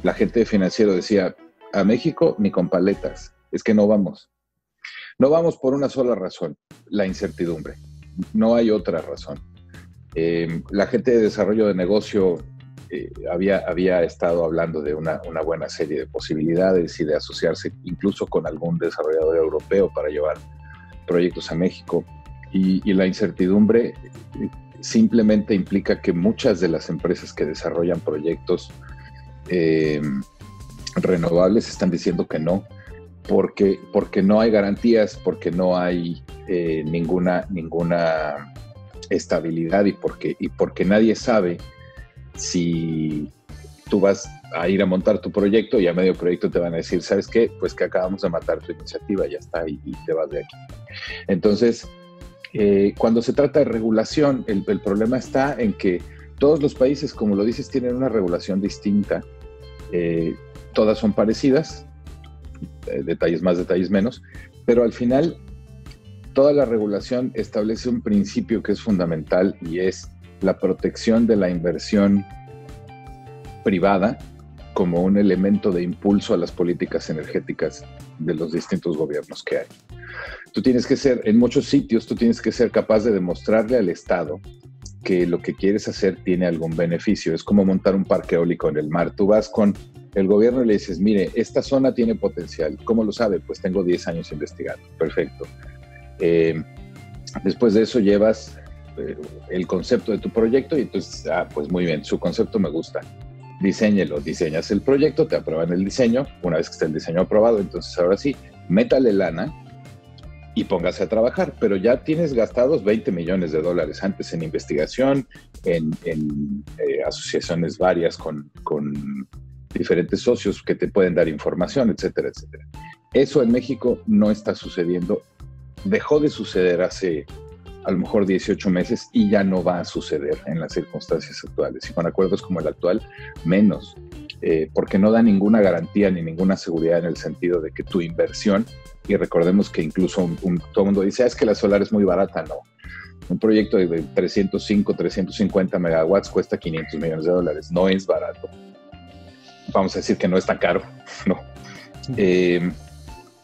la gente de financiero decía: a México ni con paletas, es que no vamos por una sola razón, la incertidumbre, no hay otra razón. La gente de desarrollo de negocio había estado hablando de una buena serie de posibilidades y de asociarse incluso con algún desarrollador europeo para llevar proyectos a México, y la incertidumbre simplemente implica que muchas de las empresas que desarrollan proyectos renovables están diciendo que no, porque no hay garantías, porque no hay ninguna estabilidad, y porque nadie sabe si tú vas a ir a montar tu proyecto y a medio proyecto te van a decir: ¿sabes qué? Pues que acabamos de matar tu iniciativa, ya está, y te vas de aquí. Entonces, cuando se trata de regulación, el problema está en que todos los países, como lo dices, tienen una regulación distinta. Todas son parecidas, detalles más, detalles menos, pero al final toda la regulación establece un principio que es fundamental, y es la protección de la inversión privada como un elemento de impulso a las políticas energéticas de los distintos gobiernos que hay. Tú tienes que ser, en muchos sitios, tú tienes que ser capaz de demostrarle al Estado que lo que quieres hacer tiene algún beneficio. Es como montar un parque eólico en el mar. Tú vas con el gobierno y le dices: mire, esta zona tiene potencial. ¿Cómo lo sabe? Pues tengo 10 años investigando. Perfecto. Después de eso llevas el concepto de tu proyecto y entonces, pues muy bien, su concepto me gusta. Diseñelo, diseñas el proyecto, te aprueban el diseño, una vez que esté el diseño aprobado, entonces ahora sí, métale lana y póngase a trabajar, pero ya tienes gastados $20 millones antes en investigación, en asociaciones varias con diferentes socios que te pueden dar información, etcétera, etcétera. Eso en México no está sucediendo, dejó de suceder hace a lo mejor 18 meses y ya no va a suceder en las circunstancias actuales. Y con acuerdos como el actual, menos, porque no da ninguna garantía ni ninguna seguridad en el sentido de que tu inversión, y recordemos que incluso todo el mundo dice, es que la solar es muy barata, no. Un proyecto de 305, 350 megawatts cuesta $500 millones, no es barato. Vamos a decir que no es tan caro, no.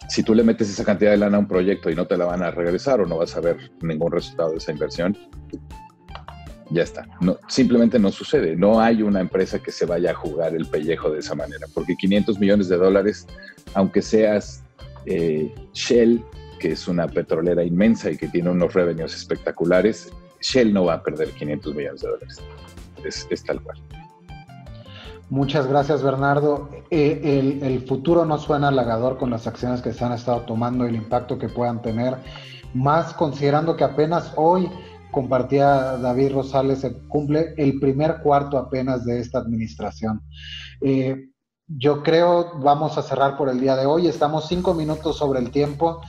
Si tú le metes esa cantidad de lana a un proyecto y no te la van a regresar o no vas a ver ningún resultado de esa inversión, ya está. No, simplemente no sucede. No hay una empresa que se vaya a jugar el pellejo de esa manera, porque $500 millones, aunque seas Shell, que es una petrolera inmensa y que tiene unos revenues espectaculares, Shell no va a perder $500 millones. Es tal cual. Muchas gracias, Bernardo. El futuro no suena halagador con las acciones que se han estado tomando y el impacto que puedan tener, más considerando que apenas hoy compartía David Rosales, se cumple el primer cuarto apenas de esta administración. Yo creo vamos a cerrar por el día de hoy. Estamos 5 minutos sobre el tiempo.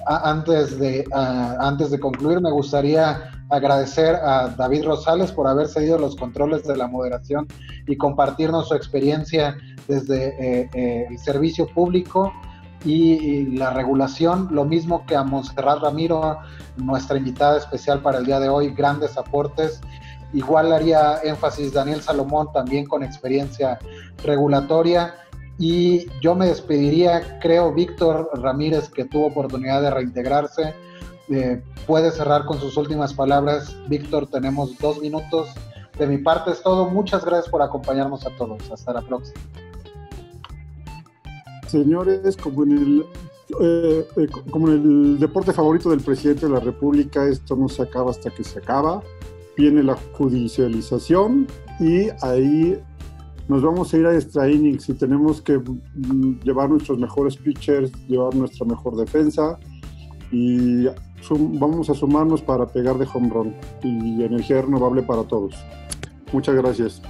Antes de concluir, me gustaría agradecer a David Rosales por haber cedido los controles de la moderación y compartirnos su experiencia desde el servicio público y la regulación, lo mismo que a Montserrat Ramiro, nuestra invitada especial para el día de hoy, grandes aportes. Igual haría énfasis Daniel Salomón, también con experiencia regulatoria. Y yo me despediría, creo, Víctor Ramírez, que tuvo oportunidad de reintegrarse, puede cerrar con sus últimas palabras. Víctor, tenemos 2 minutos. De mi parte es todo. Muchas gracias por acompañarnos a todos. Hasta la próxima. Señores, como en el deporte favorito del presidente de la República, esto no se acaba hasta que se acaba. Viene la judicialización y ahí nos vamos a ir a extra innings y tenemos que llevar nuestros mejores pitchers, llevar nuestra mejor defensa y vamos a sumarnos para pegar de home run y energía renovable para todos. Muchas gracias.